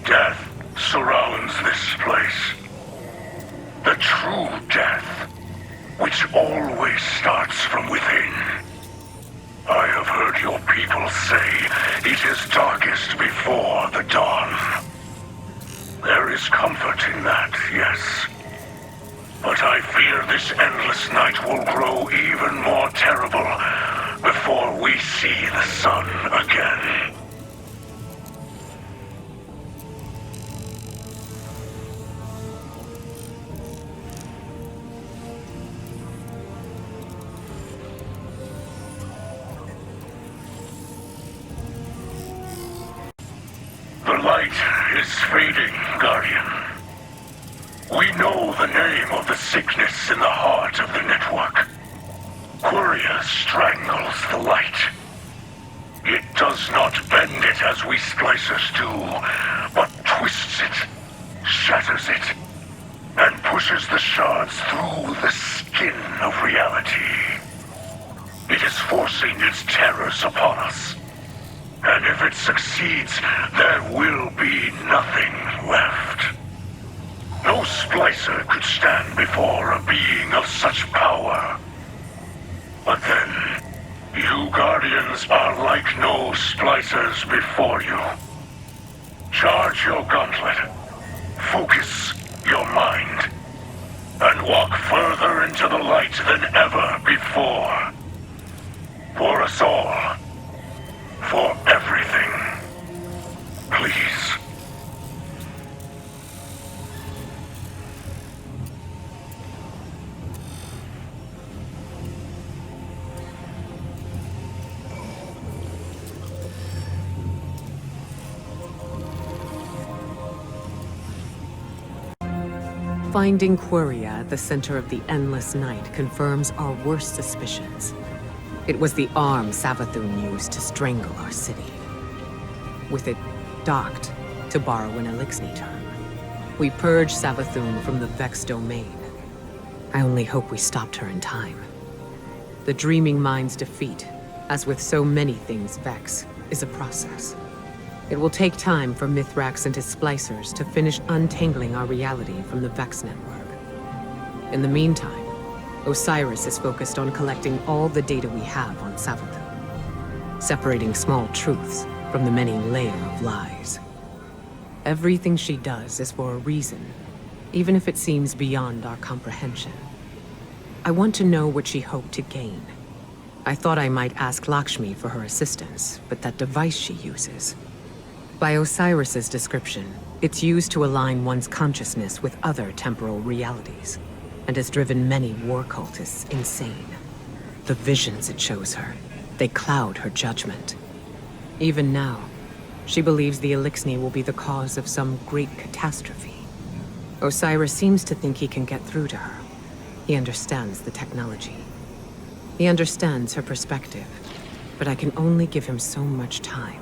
Death surrounds this place. The true death, which always starts from within. I have heard your people say it is darkest before the dawn. There is comfort in that, yes. But I fear this endless night will grow even more terrible before we see the sun again. The light is fading, Guardian. We know the name of the sickness in the heart of the network. Quiria strangles the light. It does not bend it as we Splicers do, but twists it, shatters it, and pushes the shards through the skin of reality. It is forcing its terrors upon us. And if it succeeds, there will be nothing left. No Splicer could stand before a being of such power. But then, you Guardians are like no Splicers before you. Charge your gauntlet, focus your mind, and walk further into the light than ever before. For us all. For everything. Please. Finding Quiria at the center of the endless night confirms our worst suspicions. It was the arm Savathun used to strangle our city. With it docked, to borrow an Elixni term. We purged Savathun from the Vex domain. I only hope we stopped her in time. The Dreaming Mind's defeat, as with so many things Vex, is a process. It will take time for Mithrax and his Splicers to finish untangling our reality from the Vex network. In the meantime, Osiris is focused on collecting all the data we have on Savathun, separating small truths from the many layers of lies. Everything she does is for a reason, even if it seems beyond our comprehension. I want to know what she hoped to gain. I thought I might ask Lakshmi for her assistance, but that device she uses. By Osiris's description, it's used to align one's consciousness with other temporal realities, and has driven many war cultists insane. The visions it shows her, they cloud her judgment. Even now, she believes the Elixni will be the cause of some great catastrophe. Osiris seems to think he can get through to her. He understands the technology. He understands her perspective, but I can only give him so much time.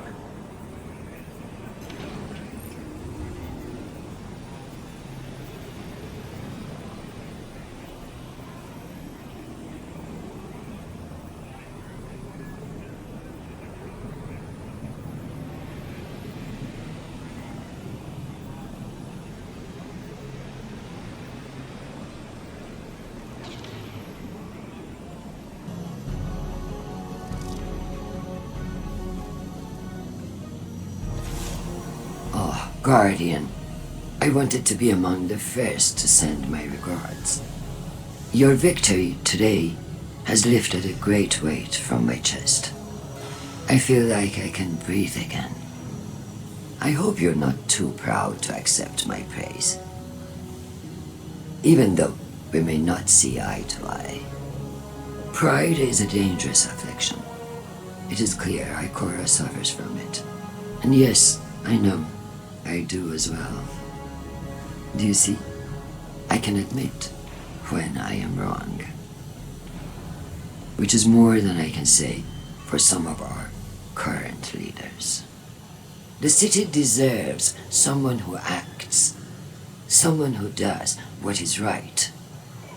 Guardian, I wanted to be among the first to send my regards. Your victory today has lifted a great weight from my chest. I feel like I can breathe again. I hope you're not too proud to accept my praise. Even though we may not see eye to eye. Pride is a dangerous affliction. It is clear Ikora suffers from it. And yes, I know, I do as well. Do you see? I can admit when I am wrong. Which is more than I can say for some of our current leaders. The city deserves someone who acts, someone who does what is right,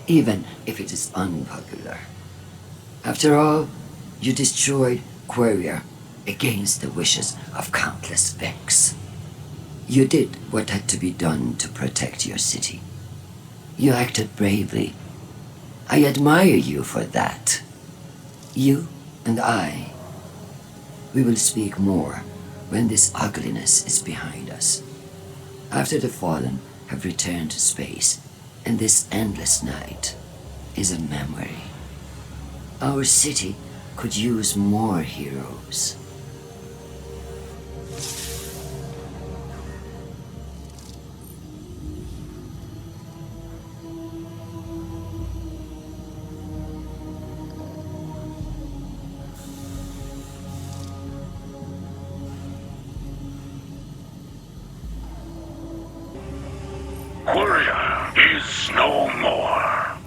even if it is unpopular. After all, you destroyed Queria against the wishes of countless Vex. You did what had to be done to protect your city. You acted bravely. I admire you for that. You and I, we will speak more when this ugliness is behind us. After the Fallen have returned to space, and this endless night is a memory. Our city could use more heroes. Queria is no more.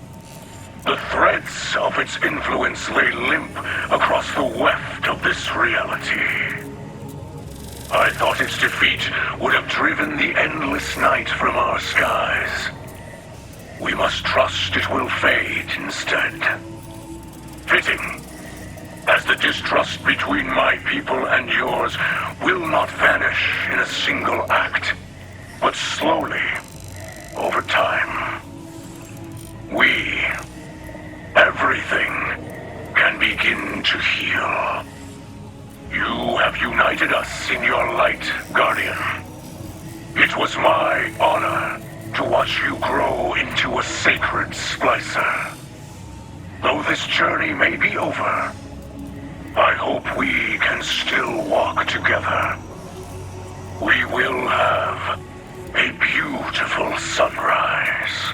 The threads of its influence lay limp across the weft of this reality. I thought its defeat would have driven the endless night from our skies. We must trust it will fade instead. Fitting, as the distrust between my people and yours will not vanish in a single act, but slowly, over time. We, everything, can begin to heal. You have united us in your light, Guardian. It was my honor to watch you grow into a sacred Splicer. Though this journey may be over, I hope we can still walk together. We will have a beautiful sunrise.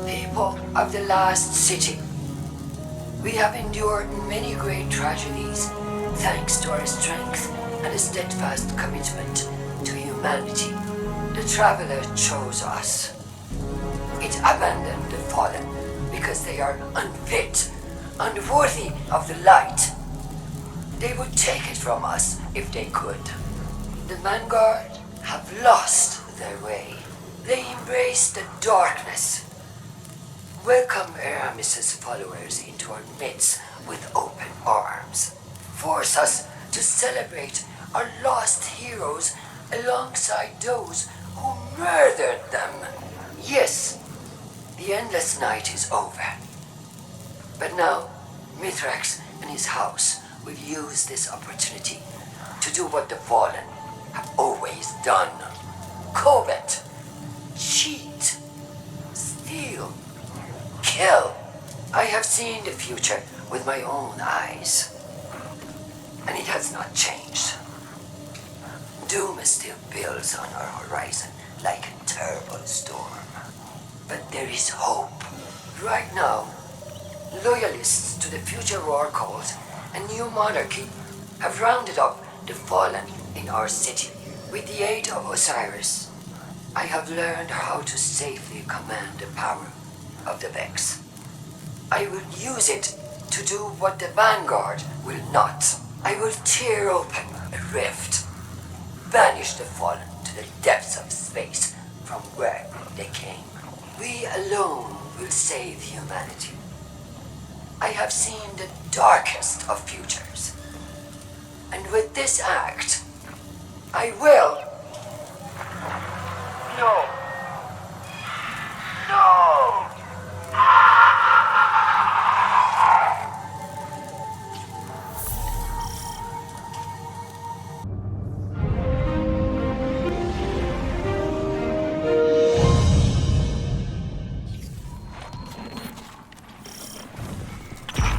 People of the last city, we have endured many great tragedies thanks to our strength and a steadfast commitment to humanity. The Traveler chose us. It abandoned the Fallen because they are unfit, unworthy of the light. They would take it from us if they could. The Vanguard have lost their way. They embrace the darkness. Welcome Aramis's followers into our midst with open arms. Force us to celebrate our lost heroes alongside those who murdered them. Yes, the endless night is over. But now, Mithrax and his house will use this opportunity to do what the Fallen have always done. Covet, cheat, steal, kill. I have seen the future with my own eyes, and it has not changed. Doom still builds on our horizon like a terrible storm. But there is hope. Right now, loyalists to the future war cult and new monarchy have rounded up the Fallen in our city. With the aid of Osiris, I have learned how to safely command the power of the Vex. I will use it to do what the Vanguard will not. I will tear open a rift, banish the Fallen to to the depths of space from where they came. We alone will save humanity. I have seen the darkest of futures. And with this act, I will... No! No!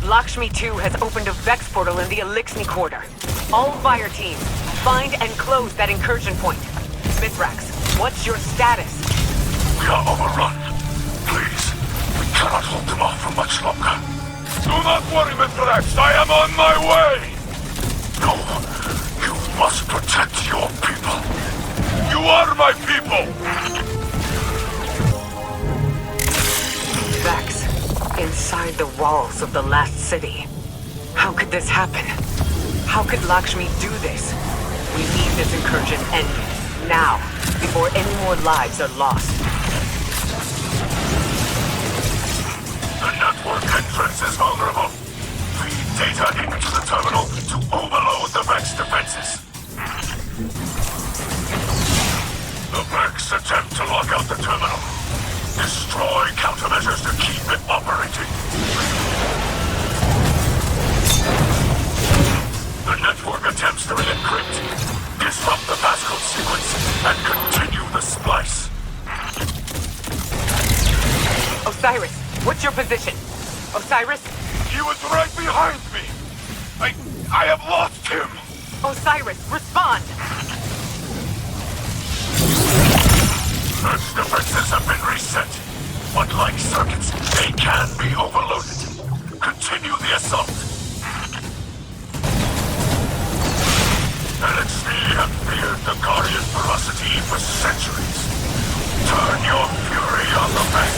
Lakshmi 2 has opened a Vex portal in the Elixni Quarter. All fire teams, find and close that incursion point. Mithrax, what's your status? We are overrun. Please, we cannot hold them off for much longer. Do not worry, Mithrax. I am on my way. No, you must protect your people. You are my people. Vex, inside the walls of the last city. How could this happen? How could Lakshmi do this? We need this incursion ended, now, before any more lives are lost. The network entrance is vulnerable. Feed data into the terminal to overload the Vex defenses. The Vex attempt to lock out the terminal. Destroy countermeasures to keep it operating. The network attempts to encrypt, disrupt the passcode sequence, and continue the splice. Osiris, what's your position? Osiris? He was right behind me! I have lost him! Osiris, respond! Earth's defenses have been reset, but like circuits, they can be overloaded. Continue the assault. LXD have feared the Guardian ferocity for centuries. Turn your fury on the Vex.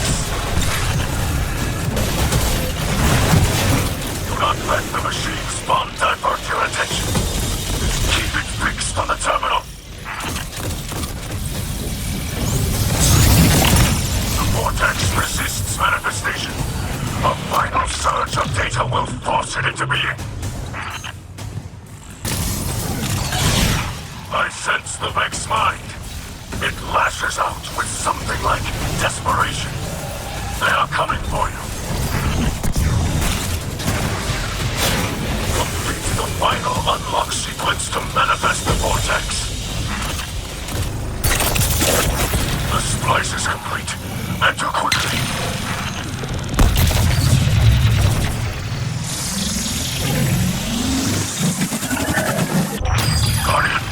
Do not let the machine spawn divert your attention. Keep it fixed on the terminal. The vortex resists manifestation. A final surge of data will force it into being. I sense the Vex mind. It lashes out with something like desperation. They are coming for you. Complete the final unlock sequence to manifest the vortex. The splice is complete. Enter quickly. Guardian,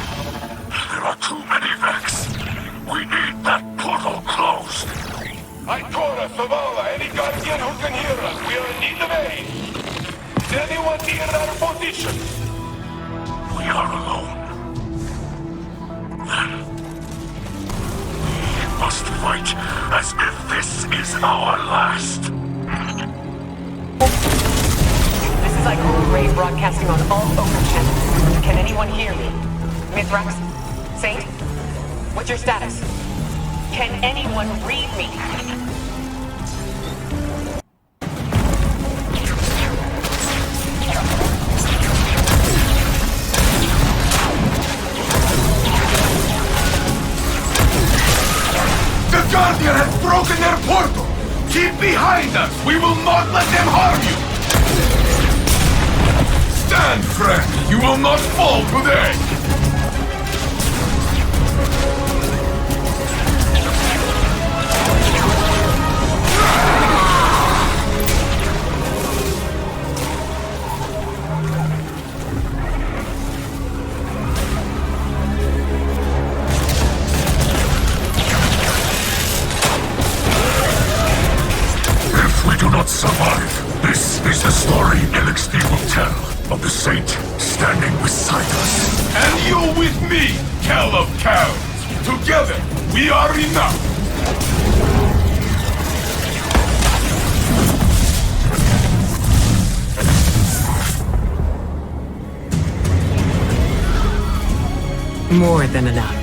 there are too many Vex. We need that portal closed. Ikora, Savala, any Guardian who can hear us, we are in need of aid. Is anyone near our position? We are alone. Then, we must fight as if this is our last. This is Ikora Ray broadcasting on all open channels. Can anyone hear me? Mithrax? Saint? What's your status? Can anyone read me? The Guardian has broken their portal! Keep behind us! We will not let them harm you! Stand, friend! You will not fall today! Survive. This is the story LXD will tell of the Saint standing beside us. And you with me, Cal of Cows. Together, we are enough. More than enough.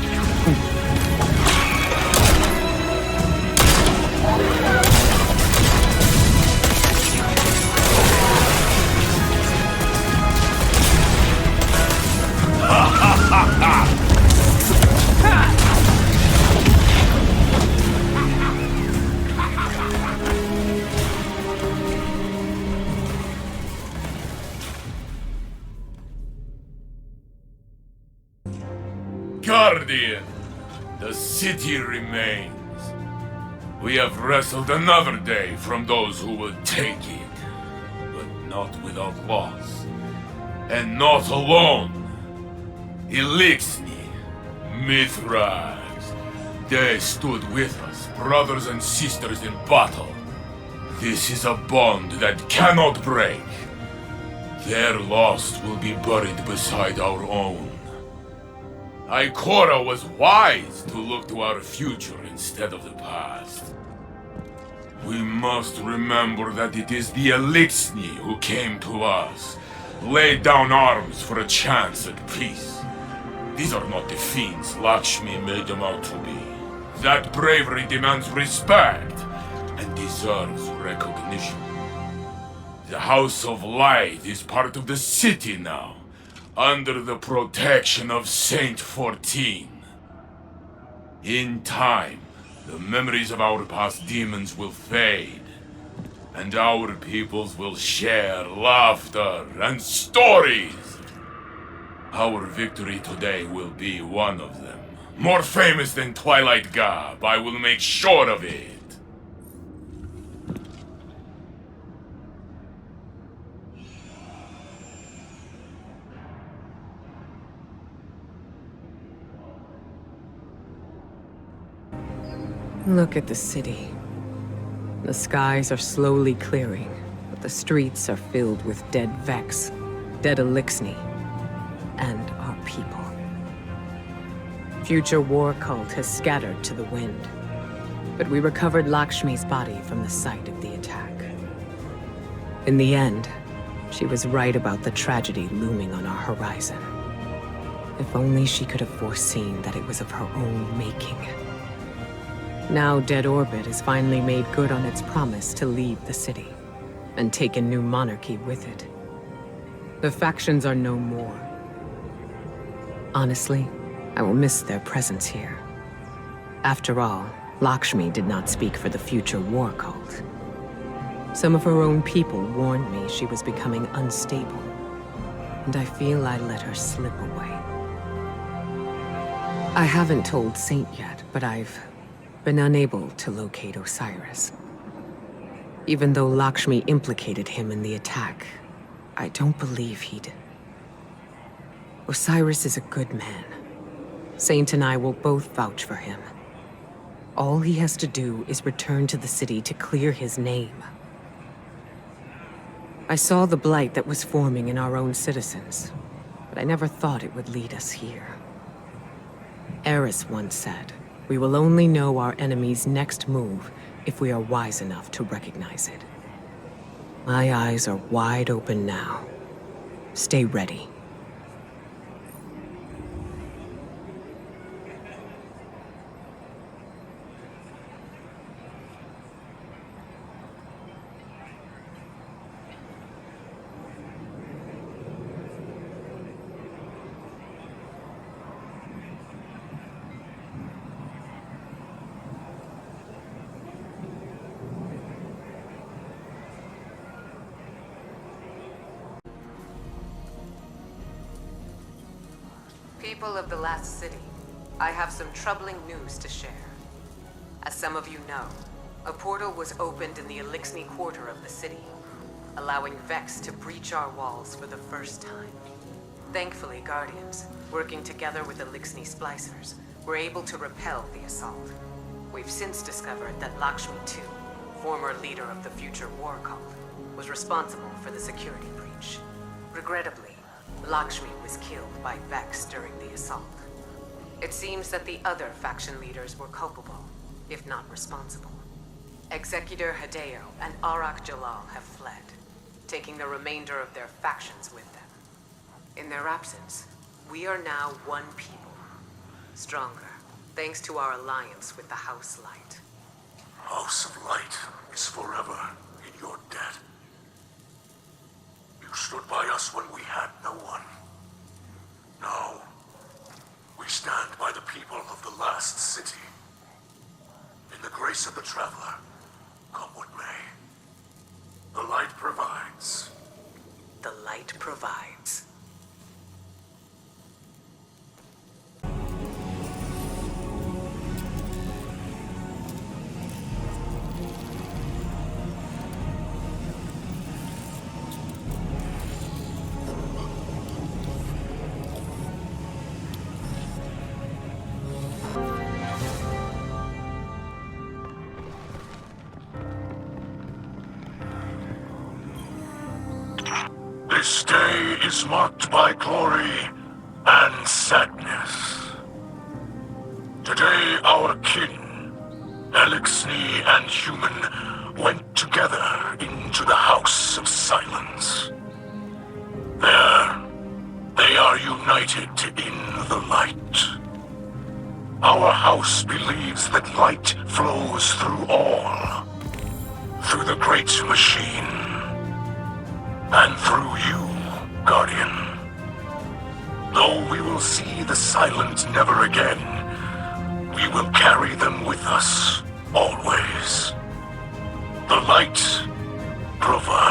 city remains. We have wrestled another day from those who will take it, but not without loss. And not alone. Elixni, Mithras, they stood with us, brothers and sisters in battle. This is a bond that cannot break. Their loss will be buried beside our own. Ikora was wise to look to our future instead of the past. We must remember that it is the Elixni who came to us, laid down arms for a chance at peace. These are not the fiends Lakshmi made them out to be. That bravery demands respect and deserves recognition. The House of Light is part of the city now, under the protection of Saint 14. In time, the memories of our past demons will fade, and our peoples will share laughter and stories. Our victory today will be one of them. More famous than Twilight Gab, I will make sure of it. Look at the city. The skies are slowly clearing, but the streets are filled with dead Vex, dead Elixni, and our people. Future War Cult has scattered to the wind, but we recovered Lakshmi's body from the site of the attack. In the end, she was right about the tragedy looming on our horizon. If only she could have foreseen that it was of her own making. Now Dead Orbit has finally made good on its promise to leave the city, and take a new monarchy with it. The factions are no more. Honestly, I will miss their presence here. After all, Lakshmi did not speak for the future war cult. Some of her own people warned me she was becoming unstable, and I feel I let her slip away. I haven't told Saint yet, but I've been unable to locate Osiris. Even though Lakshmi implicated him in the attack, I don't believe he'd... Osiris is a good man. Saint and I will both vouch for him. All he has to do is return to the city to clear his name. I saw the blight that was forming in our own citizens, but I never thought it would lead us here. Eris once said, "We will only know our enemy's next move if we are wise enough to recognize it." My eyes are wide open now. Stay ready. People of the last city, I have some troubling news to share. As some of you know, a portal was opened in the Elixni quarter of the city, allowing Vex to breach our walls for the first time. Thankfully, Guardians, working together with Elixni Splicers, were able to repel the assault. We've since discovered that Lakshmi II, former leader of the future war cult, was responsible for the security breach. Regrettably, Lakshmi was killed by Vex during the assault. It seems that the other faction leaders were culpable, if not responsible. Executor Hideo and Arak Jalal have fled, taking the remainder of their factions with them. In their absence, we are now one people, stronger, thanks to our alliance with the House Light. House of Light is forever in your debt. You stood by us when we had no one. Now, we stand by the people of the last city. In the grace of the Traveler, come what may. The Light provides. The Light provides. This day is marked by glory and sadness. Today our kin, Elixni and human, went together into the House of Silence. There, they are united in the light. Our house believes that light flows through all. Through the great machine. And through you, Guardian. Though we will see the Silent never again, we will carry them with us, always. The light provides.